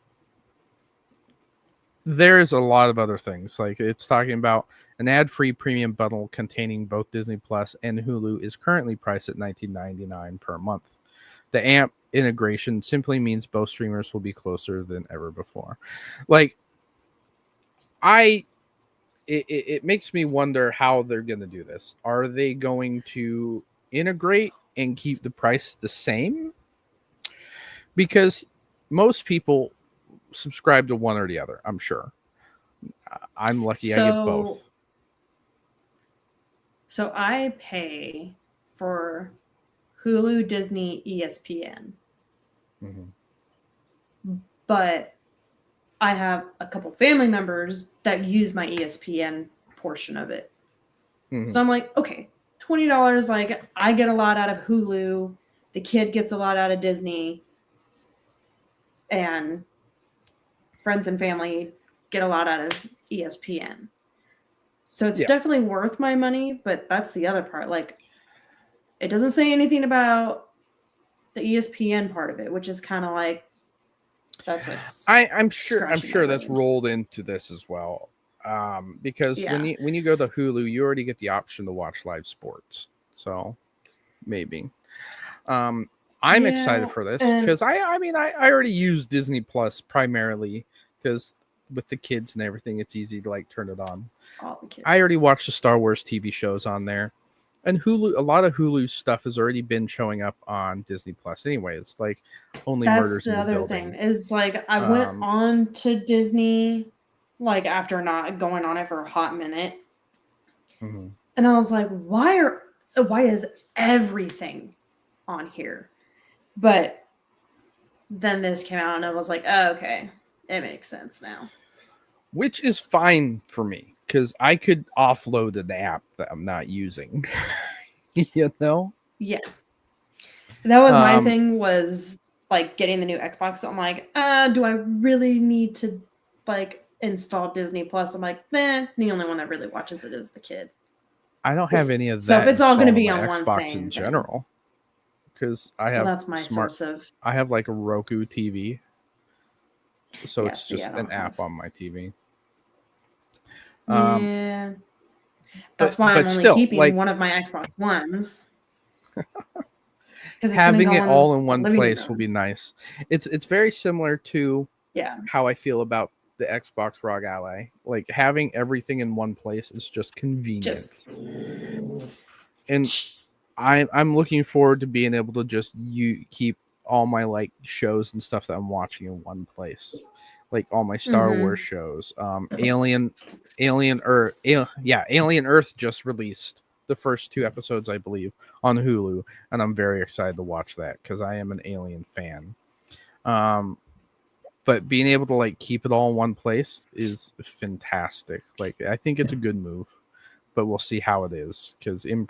there's a lot of other things. Like it's talking about an ad-free premium bundle containing both Disney Plus and Hulu is currently priced at $19.99 per month. The AMP integration simply means both streamers will be closer than ever before. Like, it makes me wonder how they're going to do this. Are they going to integrate and keep the price the same? Because most people subscribe to one or the other, I'm sure. I'm lucky I get both. So I pay for Hulu, Disney, ESPN. Mm-hmm. But I have a couple family members that use my ESPN portion of it. Mm-hmm. So I'm like, okay, $20, like I get a lot out of Hulu, the kid gets a lot out of Disney, and friends and family get a lot out of ESPN. So it's definitely worth my money, but that's the other part. Like, it doesn't say anything about the ESPN part of it, which is kind of like, that's what's I'm sure that's rolled into this as well. Because when you go to Hulu, you already get the option to watch live sports. So maybe. I'm excited for this because I already use Disney Plus primarily because with the kids and everything, it's easy to like turn it on. All the kids. I already watched the Star Wars TV shows on there. And Hulu, a lot of Hulu stuff has already been showing up on Disney Plus anyway. It's like Only Murders in the Building. That's the other thing is like I went on to Disney like after not going on it for a hot minute. Mm-hmm. And I was like, why is everything on here? But then this came out and I was like, oh, okay, it makes sense now. Which is fine for me. Because I could offload an app that I'm not using, you know? Yeah. That was my thing was like getting the new Xbox. So I'm like, do I really need to like install Disney Plus? I'm like, the only one that really watches it is the kid. I don't have any of So that if it's all going to installed be on on my one Xbox thing, in general, because I have that's my smart. source of. I have like a Roku TV, so Yeah, it's see, just an app on my TV. Yeah, that's why I'm but only still, keeping like one of my Xbox Ones. Because having it all in the one living place will room. be nice. It's very similar to Yeah. how I feel about the Xbox ROG Ally. Like having everything in one place is just convenient. And I'm looking forward to being able to just keep all my like shows and stuff that I'm watching in one place. Like all my Star Wars shows. Alien Earth just released the first 2 episodes, I believe, on Hulu, and I'm very excited to watch that because I am an Alien fan. But being able to like keep it all in one place is fantastic. Like I think it's a good move, but we'll see how it is because in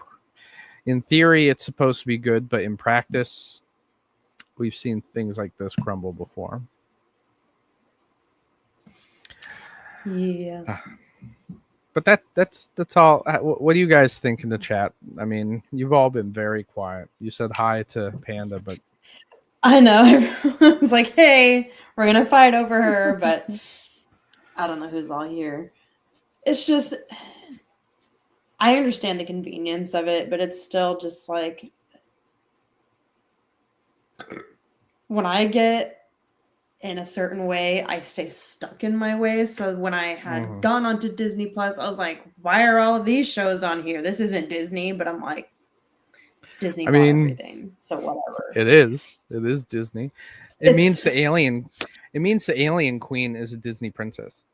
theory it's supposed to be good, but in practice we've seen things like this crumble before. Yeah. But that's all. What do you guys think in the chat? I mean, you've all been very quiet. You said hi to Panda, but I know. It's like, hey, we're gonna fight over her, but I don't know who's all here. It's just, I understand the convenience of it, but it's still just like when I get in a certain way, I stay stuck in my ways. So when I had gone onto Disney Plus, I was like, why are all of these shows on here? This isn't Disney, but I'm like, Disney bought everything, so whatever. It is Disney. It means the alien queen is a Disney princess.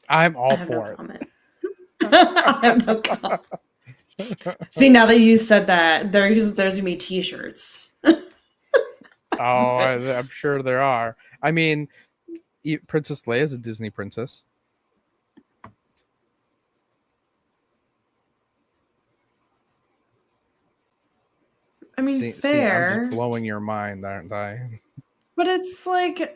I'm all for it. I have no comment. See, now that you said that, there's gonna be T-shirts. I'm sure there are. I mean, Princess Leia is a Disney princess. I mean, fair. I'm just blowing your mind, aren't I? But it's like,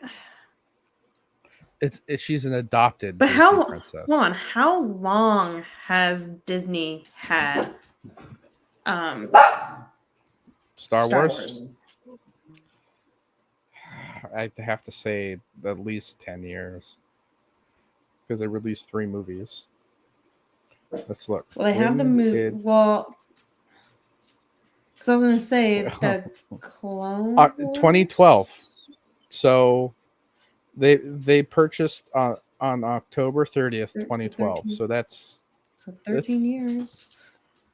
she's an adopted but Disney princess. Hold on, how long has Disney had Star Wars? I have to say at least 10 years because they released 3 movies. Let's look. Well, they have the movie. Well, because I was going to say the Clone 2012. So they purchased on October 30th, 2012. 13. So that's 13 years.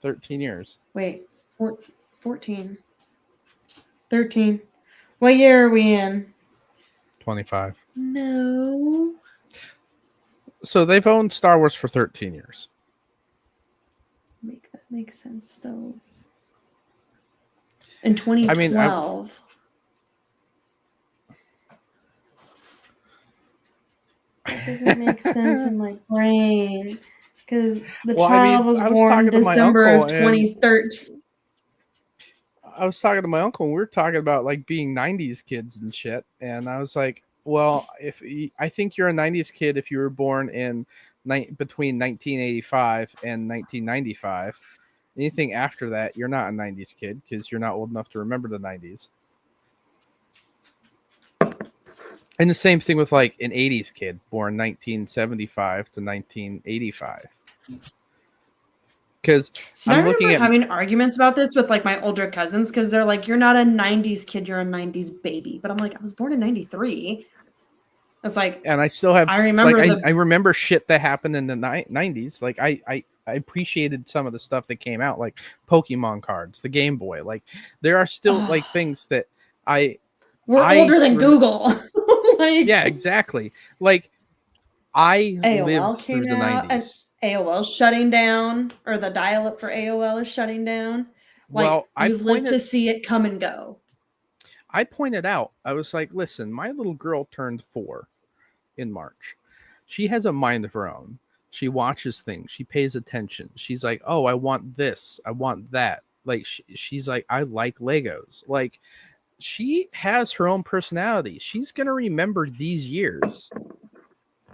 13 years. Wait, 14. 13. What year are we in? 25. No. So they've owned Star Wars for 13 years. Make that make sense though. In 2012. That doesn't make sense in my brain. Because the child was born December of 2013. I was talking to my uncle and we were talking about like being 90s kids and shit. And I was like, well, I think you're a 90s kid if you were born in between 1985 and 1995. Anything after that, you're not a 90s kid because you're not old enough to remember the 90s. And the same thing with like an 80s kid born 1975 to 1985. Because I'm looking at having arguments about this with like my older cousins because they're like, you're not a 90s kid, you're a 90s baby. But I'm like, I was born in 93. It's like, and I still have, I remember, like, I remember shit that happened in the 90s. Like I appreciated some of the stuff that came out, like Pokemon cards, the Game Boy. Like there are still like things that we're older than Google. Like, yeah, exactly. Like I AOL lived through the 90s. AOL shutting down, or the dial-up for AOL is shutting down. Like, well, we've lived to see it come and go. I pointed out, I was like, listen, my little girl turned 4 in March. She has a mind of her own. She watches things. She pays attention. She's like, oh, I want this. I want that. Like, she's like, I like Legos. Like, she has her own personality. She's going to remember these years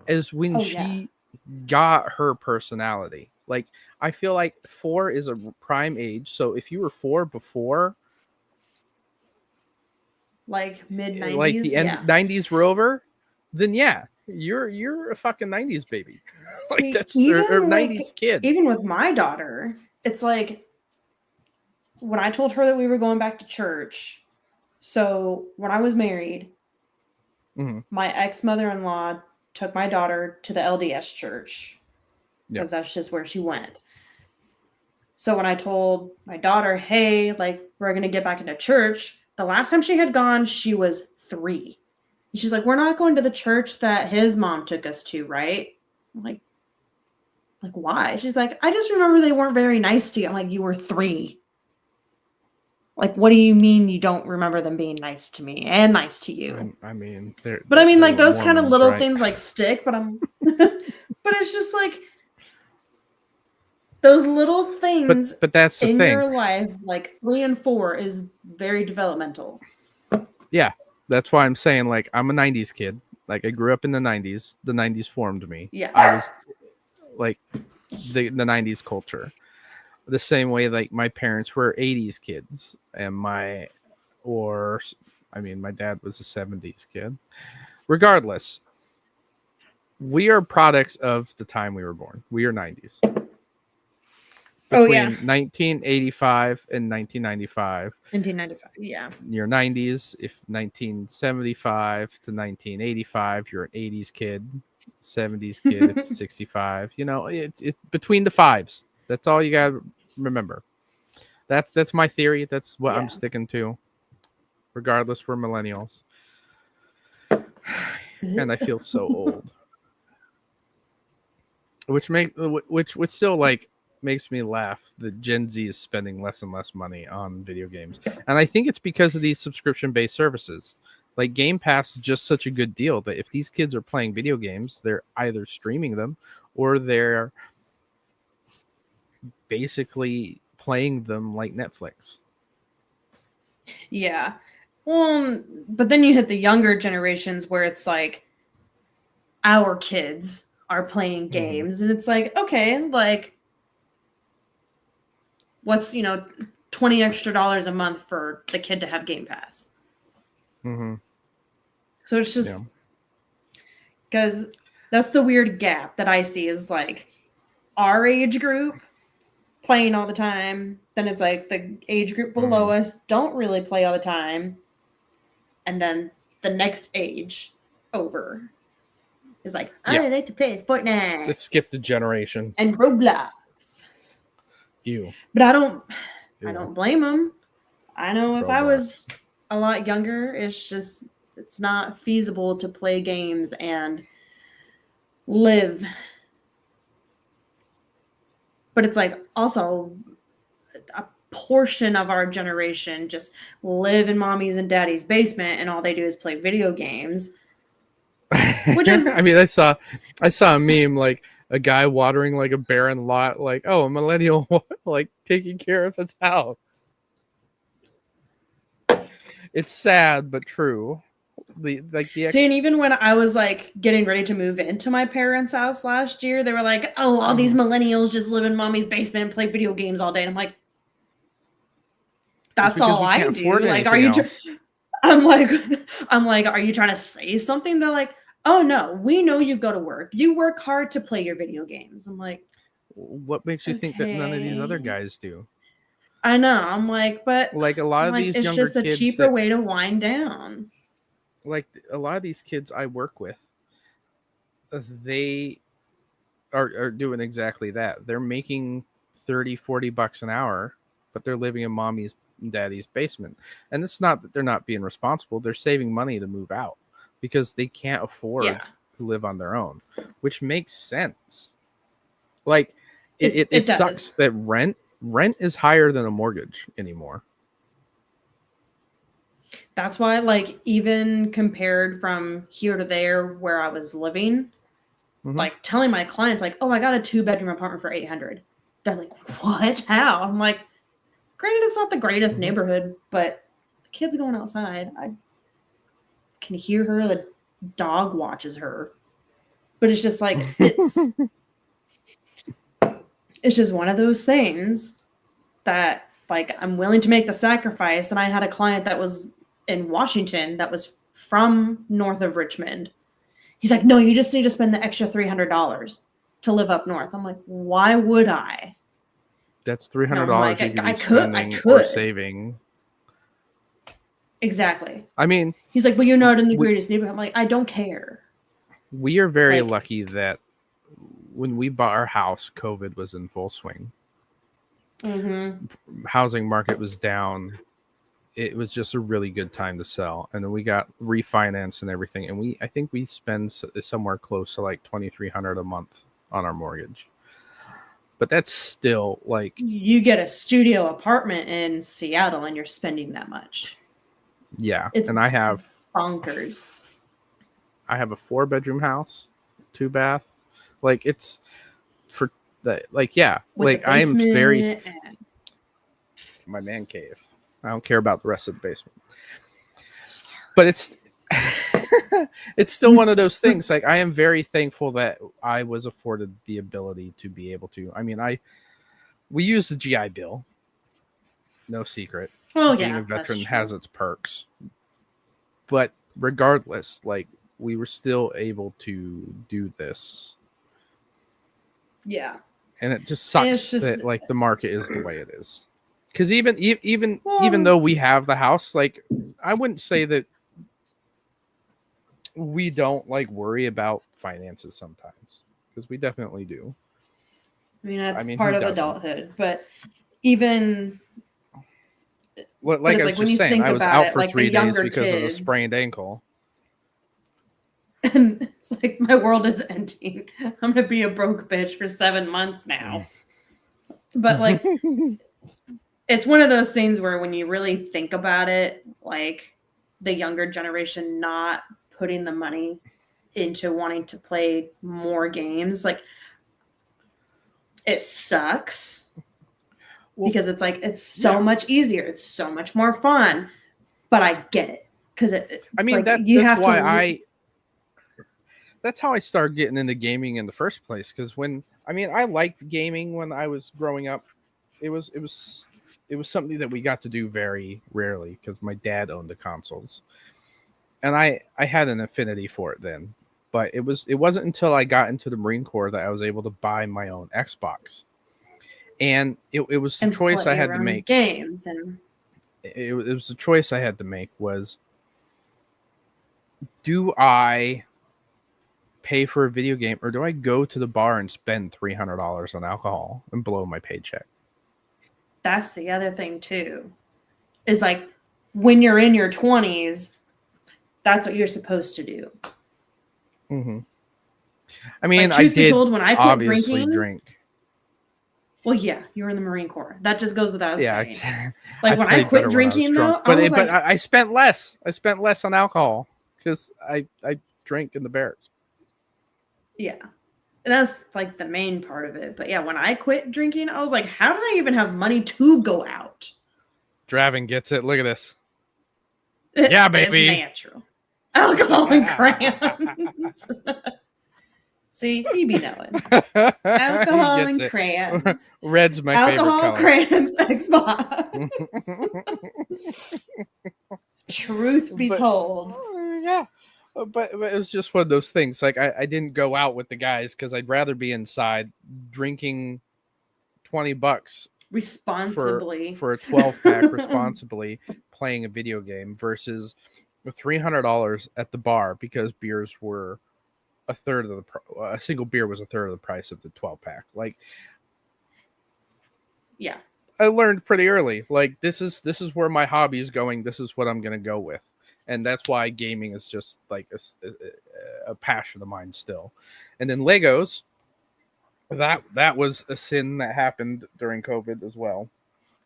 as when she got her personality. Like, I feel like 4 is a prime age. So if you were 4 before, like mid 90s, like the end 90s were over, then yeah, you're a fucking 90s baby. Like, that's or 90s kid. Even with my daughter, it's like when I told her that we were going back to church. So when I was married, my ex-mother-in-law took my daughter to the LDS church because that's just where she went. So when I told my daughter, hey, like, we're going to get back into church, the last time she had gone, she was 3. And she's like, we're not going to the church that his mom took us to, right? I'm like, why? She's like, I just remember they weren't very nice to you. I'm like, you were 3. Like, what do you mean you don't remember them being nice to me and nice to you? I mean, but I mean, like, those kind of little things like stick, but but it's just like those little things but that's the in thing. Your life, like 3 and 4 is very developmental. Yeah, that's why I'm saying, like, I'm a 90s kid. Like, I grew up in the 90s. The 90s formed me. Yeah. I was like the 90s culture. The same way, like, my parents were 80s kids, and my dad was a 70s kid. Regardless, we are products of the time we were born. We are 90s. Between 1985 and 1995. 1995, yeah. You're 90s. If 1975 to 1985, you're an 80s kid, 70s kid, 65. You know, it between the fives. That's all you gotta remember. That's my theory. That's what I'm sticking to. Regardless, we're millennials. And I feel so old. Which still, like, makes me laugh that Gen Z is spending less and less money on video games. And I think it's because of these subscription-based services. Like, Game Pass is just such a good deal that if these kids are playing video games, they're either streaming them or they're basically playing them like Netflix. Yeah. Well, but then you hit the younger generations where it's like our kids are playing games, and it's like, okay, like, what's, $20 extra a month for the kid to have Game Pass? So it's just because that's the weird gap that I see is like our age group playing all the time. Then it's like the age group below us don't really play all the time. And then the next age over is like, I like to play Fortnite. Let's skip the generation. And Roblox. Ew. But I don't blame them. I know if I was a lot younger, it's not feasible to play games and live. But it's like also a portion of our generation just live in mommy's and daddy's basement and all they do is play video games. Which is I mean, I saw a meme, like a guy watering like a barren lot, like, oh, a millennial like taking care of his house. It's sad but true. See, and even when I was like getting ready to move into my parents' house last year, they were like, oh, all these millennials just live in mommy's basement and play video games all day. And I'm like, that's all I do. Like, are you I'm like, are you trying to say something? They're like, oh no, we know you go to work. You work hard to play your video games. I'm like, what makes you think that none of these other guys do? I know. I'm like, but like a lot of these younger kids, it's just a cheaper way to wind down. Like a lot of these kids I work with, they are doing exactly that. They're making $30-$40 an hour, but they're living in mommy's and daddy's basement. And it's not that they're not being responsible. They're saving money to move out because they can't afford to live on their own, which makes sense. Like it sucks that rent is higher than a mortgage anymore. That's why, like, even compared from here to there where I was living, like telling my clients like, oh, I got a 2-bedroom apartment for $800. They're like, what? How? I'm like, granted, it's not the greatest neighborhood, but the kid's going outside. I can hear her. The dog watches her. But it's just like, it's just one of those things that like I'm willing to make the sacrifice. And I had a client that was in Washington that was from north of Richmond. He's like, no, you just need to spend the extra $300 to live up north. I'm like, why would I? That's $300 like, you could I be spending or saving. Exactly. I mean, he's like, well, you're not in the greatest neighborhood. I'm like, I don't care. We are very lucky that when we bought our house, COVID was in full swing. Housing market was down. It was just a really good time to sell. And then we got refinanced and everything. And I think we spend somewhere close to like $2,300 a month on our mortgage. But that's still like, you get a studio apartment in Seattle and you're spending that much. Yeah. It's and I have bonkers. I have a 4-bedroom house, 2-bath. Like it's for the yeah. With like I am very my man cave. I don't care about the rest of the basement. But it's it's still one of those things. Like I am very thankful that I was afforded the ability to be able to. I mean, we use the GI Bill. No secret. Oh, Being a veteran has its perks. But regardless, like we were still able to do this. Yeah. And it just sucks that like the market is the way it is. Because even though we have the house, like I wouldn't say that we don't like worry about finances sometimes, because we definitely do. I mean, that's part of adulthood, but even like I was just saying, I was out for 3 days because of a sprained ankle. And it's like my world is ending. I'm gonna be a broke bitch for 7 months now. But like it's one of those things where when you really think about it, like the younger generation not putting the money into wanting to play more games, like it sucks. Because it's like it's so much easier, it's so much more fun, but I get it because I mean like that's how I started getting into gaming in the first place. Because I liked gaming when I was growing up. It was something that we got to do very rarely because my dad owned the consoles, and I had an affinity for it then. But it wasn't until I got into the Marine Corps that I was able to buy my own Xbox. And it was the choice I had to make. Games and it was the choice I had to make was, do I pay for a video game or do I go to the bar and spend $300 on alcohol and blow my paycheck? That's the other thing too. Is like when you're in your 20s, that's what you're supposed to do. Mm-hmm. I mean, like, I did when I quit obviously drink. Well, yeah, you were in the Marine Corps. That just goes without saying. Like when I quit drinking, though, but I spent less. I spent less on alcohol because I drank in the barracks. Yeah, that's like the main part of it. But yeah, when I quit drinking, I was like, how did I even have money to go out? Draven gets it. Look at this. Yeah, baby. It's natural. Alcohol and crayons. See, he be knowing. Alcohol and crayons. Red's my favorite color. Alcohol, crayons, Xbox. Truth be told. Yeah. But it was just one of those things. Like, I didn't go out with the guys because I'd rather be inside drinking $20 responsibly for a 12-pack responsibly playing a video game versus $300 at the bar because beers were a third of a single beer was a third of the price of the 12-pack. Like, yeah, I learned pretty early. Like, this is where my hobby is going. This is what I'm going to go with. And that's why gaming is just like a passion of mine still. And then Legos, that was a sin that happened during COVID as well.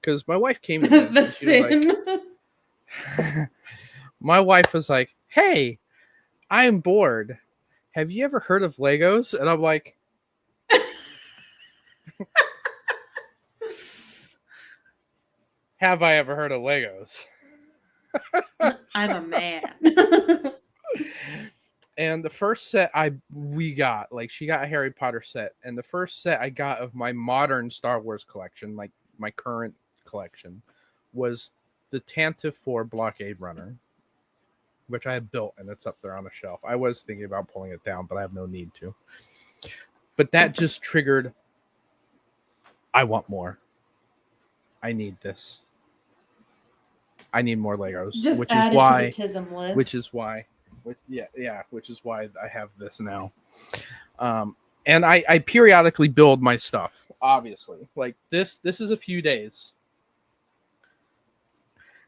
Because my wife came to me. The sin. My wife was like, hey, I'm bored. have you ever heard of Legos? And I'm like, have I ever heard of Legos? I'm a man. And the first set we got, like, she got a Harry Potter set, and the first set I got of my modern Star Wars collection, like my current collection, was the Tantive 4 Blockade Runner, which I had built, and it's up there on the shelf. I was thinking about pulling it down, but I have no need to. But that just triggered, I want more. I need this. I need more Legos, Just which is add why, it to the TISM list. which is why I have this now. And I periodically build my stuff, obviously. Like this is a few days.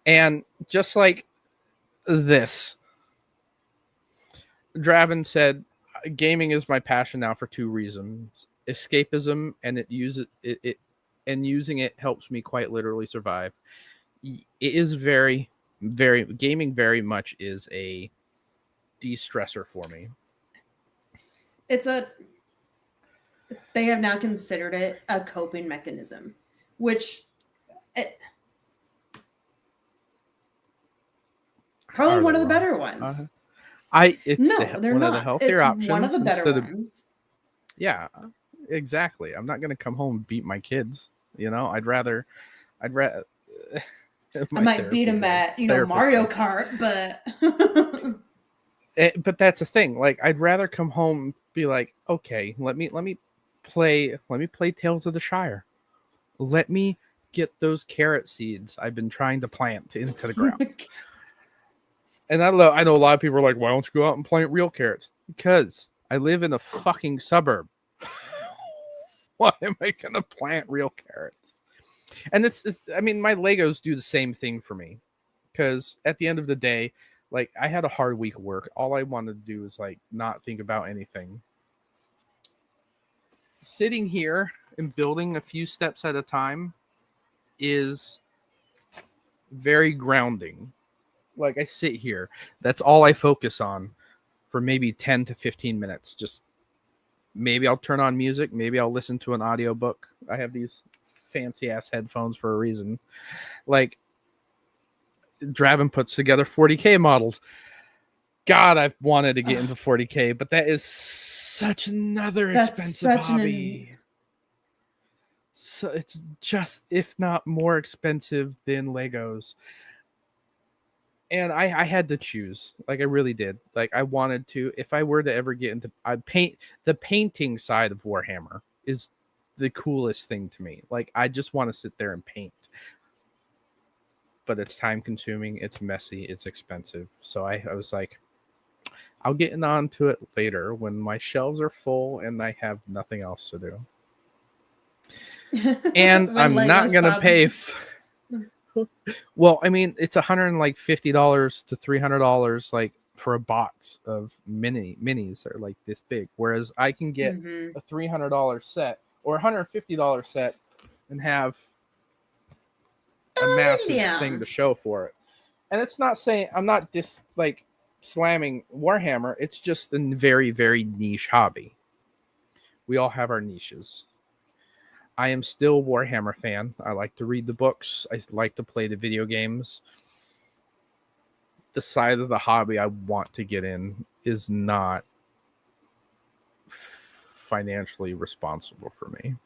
And just like this, Draven said, gaming is my passion now for 2 reasons: escapism, and using it helps me quite literally survive. It is gaming very much is a de-stressor for me. They have now considered it a coping mechanism, which probably one of the better ones. They're one of the healthier options. One of the better ones. Yeah, exactly. I'm not going to come home and beat my kids. I'd rather I might beat them at Mario Kart, but but that's the thing. Like, I'd rather come home and be like, okay, let me play Tales of the Shire. Let me get those carrot seeds I've been trying to plant into the ground. And I know a lot of people are like, why don't you go out and plant real carrots? Because I live in a fucking suburb. Why am I going to plant real carrots? And my Legos do the same thing for me. Because at the end of the day, like, I had a hard week of work. All I wanted to do is, like, not think about anything. Sitting here and building a few steps at a time is very grounding. Like, I sit here. That's all I focus on for maybe 10 to 15 minutes. Just maybe I'll turn on music. Maybe I'll listen to an audiobook. I have these fancy ass headphones for a reason. Like, Draven puts together 40K models. God, I've wanted to get into 40K, but that is such another expensive hobby. So it's just, if not more expensive than Legos. And I had to choose. Like, I really did. Like, I wanted to, if I were to ever get into, the painting side of Warhammer is the coolest thing to me. Like, I just want to sit there and paint. But it's time consuming, it's messy, it's expensive. So I was like, I'll get on to it later when my shelves are full and I have nothing else to do. And I'm not going to pay. Well, I mean, it's $150 to $300 like for a box of minis that are like this big. Whereas I can get a $300 set or $150 set and have a massive thing to show for it. And it's not saying, I'm not slamming Warhammer. It's just a very, very niche hobby. We all have our niches. I am still a Warhammer fan. I like to read the books. I like to play the video games. The side of the hobby I want to get in is not financially responsible for me.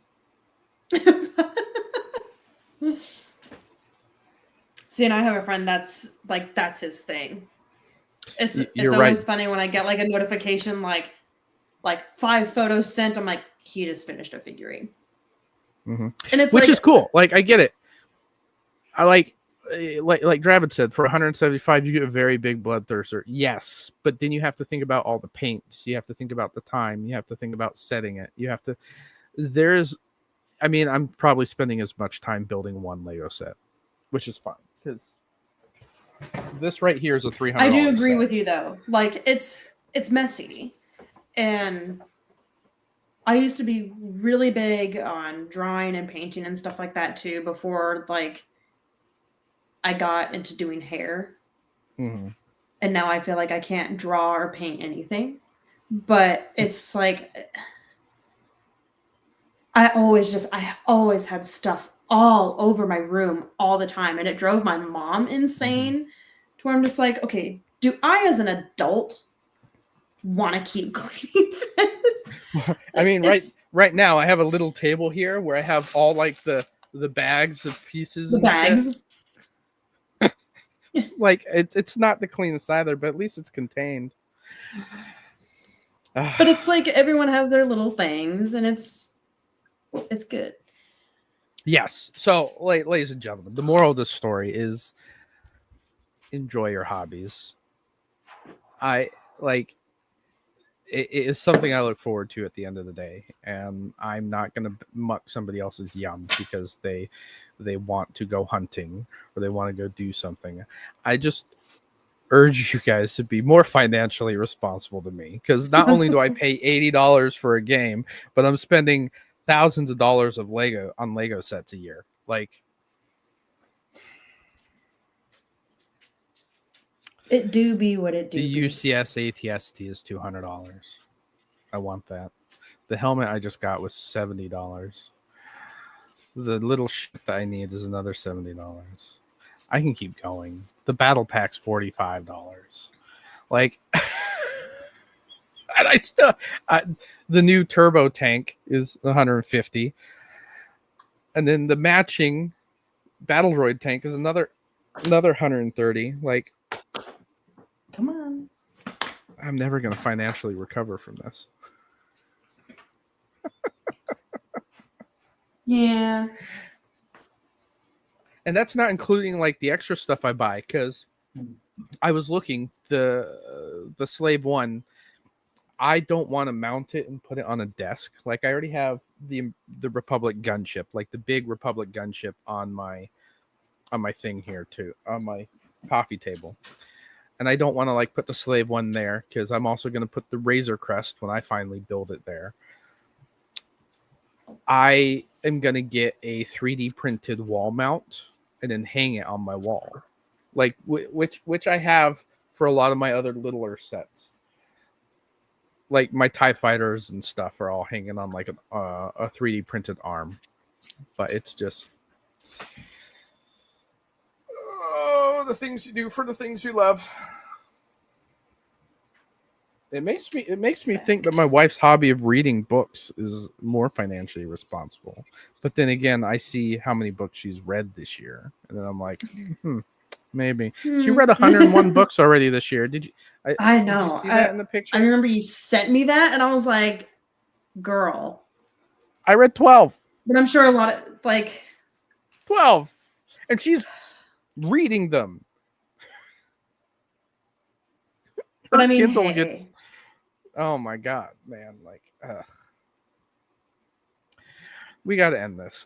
See, and I have a friend that's his thing. It's always funny when I get like a notification like 5 photos sent. I'm like, he just finished a figurine. Mm-hmm. And it's which is cool. Like, I get it. I like Draven said, for $175 you get a very big bloodthirster. Yes, but then you have to think about all the paints. You have to think about the time. You have to think about setting it. You have to. I'm probably spending as much time building one Lego set, which is fine because this right here is a $300. I do agree with you though. Like, it's messy, and I used to be really big on drawing and painting and stuff like that too before like I got into doing hair. Mm-hmm. And now I feel like I can't draw or paint anything. But it's like I always had stuff all over my room all the time, and it drove my mom insane. To where I'm just like, okay, do I as an adult want to keep cleaning this? I mean, right now I have a little table here where I have all like the bags of pieces The and bags. shit. Like it's not the cleanest either, but at least it's contained. But it's like everyone has their little things, and it's good. Yes. So, ladies and gentlemen, the moral of the story is enjoy your hobbies. I like it is something I look forward to at the end of the day, and I'm not going to muck somebody else's yum because they want to go hunting or they want to go do something. I just urge you guys to be more financially responsible than me, because not only do I pay $80 for a game, but I'm spending thousands of dollars of Lego sets a year. Like, it do be what it do. The be. UCS ATST is $200. I want that. The helmet I just got was $70. The little shit that I need is another $70. I can keep going. The battle pack's $45. Like, and the new turbo tank is $150, and then the matching battle droid tank is another $130. Like, come on, I'm never gonna financially recover from this. Yeah. And that's not including like the extra stuff I buy, because I was looking the Slave 1. I don't want to mount it and put it on a desk. Like, I already have the Republic gunship, like the big Republic gunship on my thing here too, on my coffee table. And I don't want to like put the Slave 1 there, because I'm also going to put the Razor Crest when I finally build it there. I am going to get a 3D printed wall mount and then hang it on my wall, like which I have for a lot of my other littler sets. Like my TIE fighters and stuff are all hanging on like a 3D printed arm. But it's just, oh, the things you do for the things you love. It makes me think that my wife's hobby of reading books is more financially responsible. But then again, I see how many books she's read this year, and then I'm like, maybe she read 101 books already this year. Did you? I know. Did you see that in the picture? I remember you sent me that, and I was like, "Girl." I read 12. But I'm sure a lot of 12, and she's reading them. But I mean, Kindle gets. Oh my god, man! Like, we got to end this.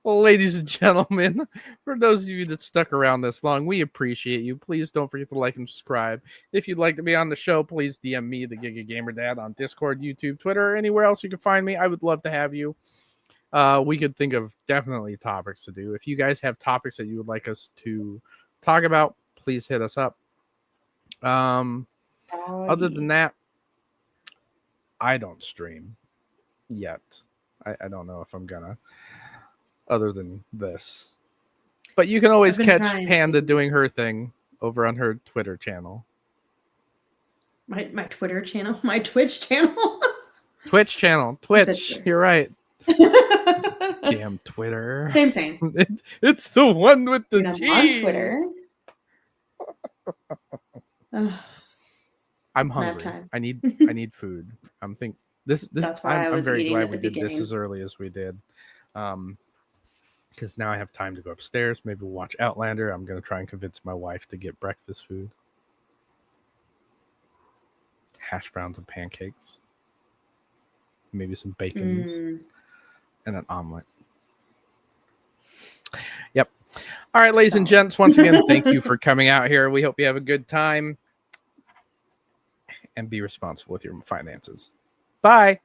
Well, ladies and gentlemen, for those of you that stuck around this long, we appreciate you. Please don't forget to like and subscribe. If you'd like to be on the show, please DM me, the GigaGamerDad, on Discord, YouTube, Twitter, or anywhere else you can find me. I would love to have you. We could think of definitely topics to do. If you guys have topics that you would like us to talk about, please hit us up. Other than that, I don't stream yet. I don't know if I'm gonna, other than this. But you can always catch Panda doing her thing over on her Twitter channel. My Twitter channel? My Twitch channel? Twitch channel. Twitch. You're right. Damn Twitter. Same. It's the one with the T. I'm on Twitter. I'm hungry. I need food. I'm thinking this. That's why I'm very glad we did this as early as we did. Because now I have time to go upstairs. Maybe we'll watch Outlander. I'm gonna try and convince my wife to get breakfast food. Hash browns and pancakes. Maybe some bacons and an omelet. Yep. All right, ladies and gents, once again, thank you for coming out here. We hope you have a good time. And be responsible with your finances. Bye.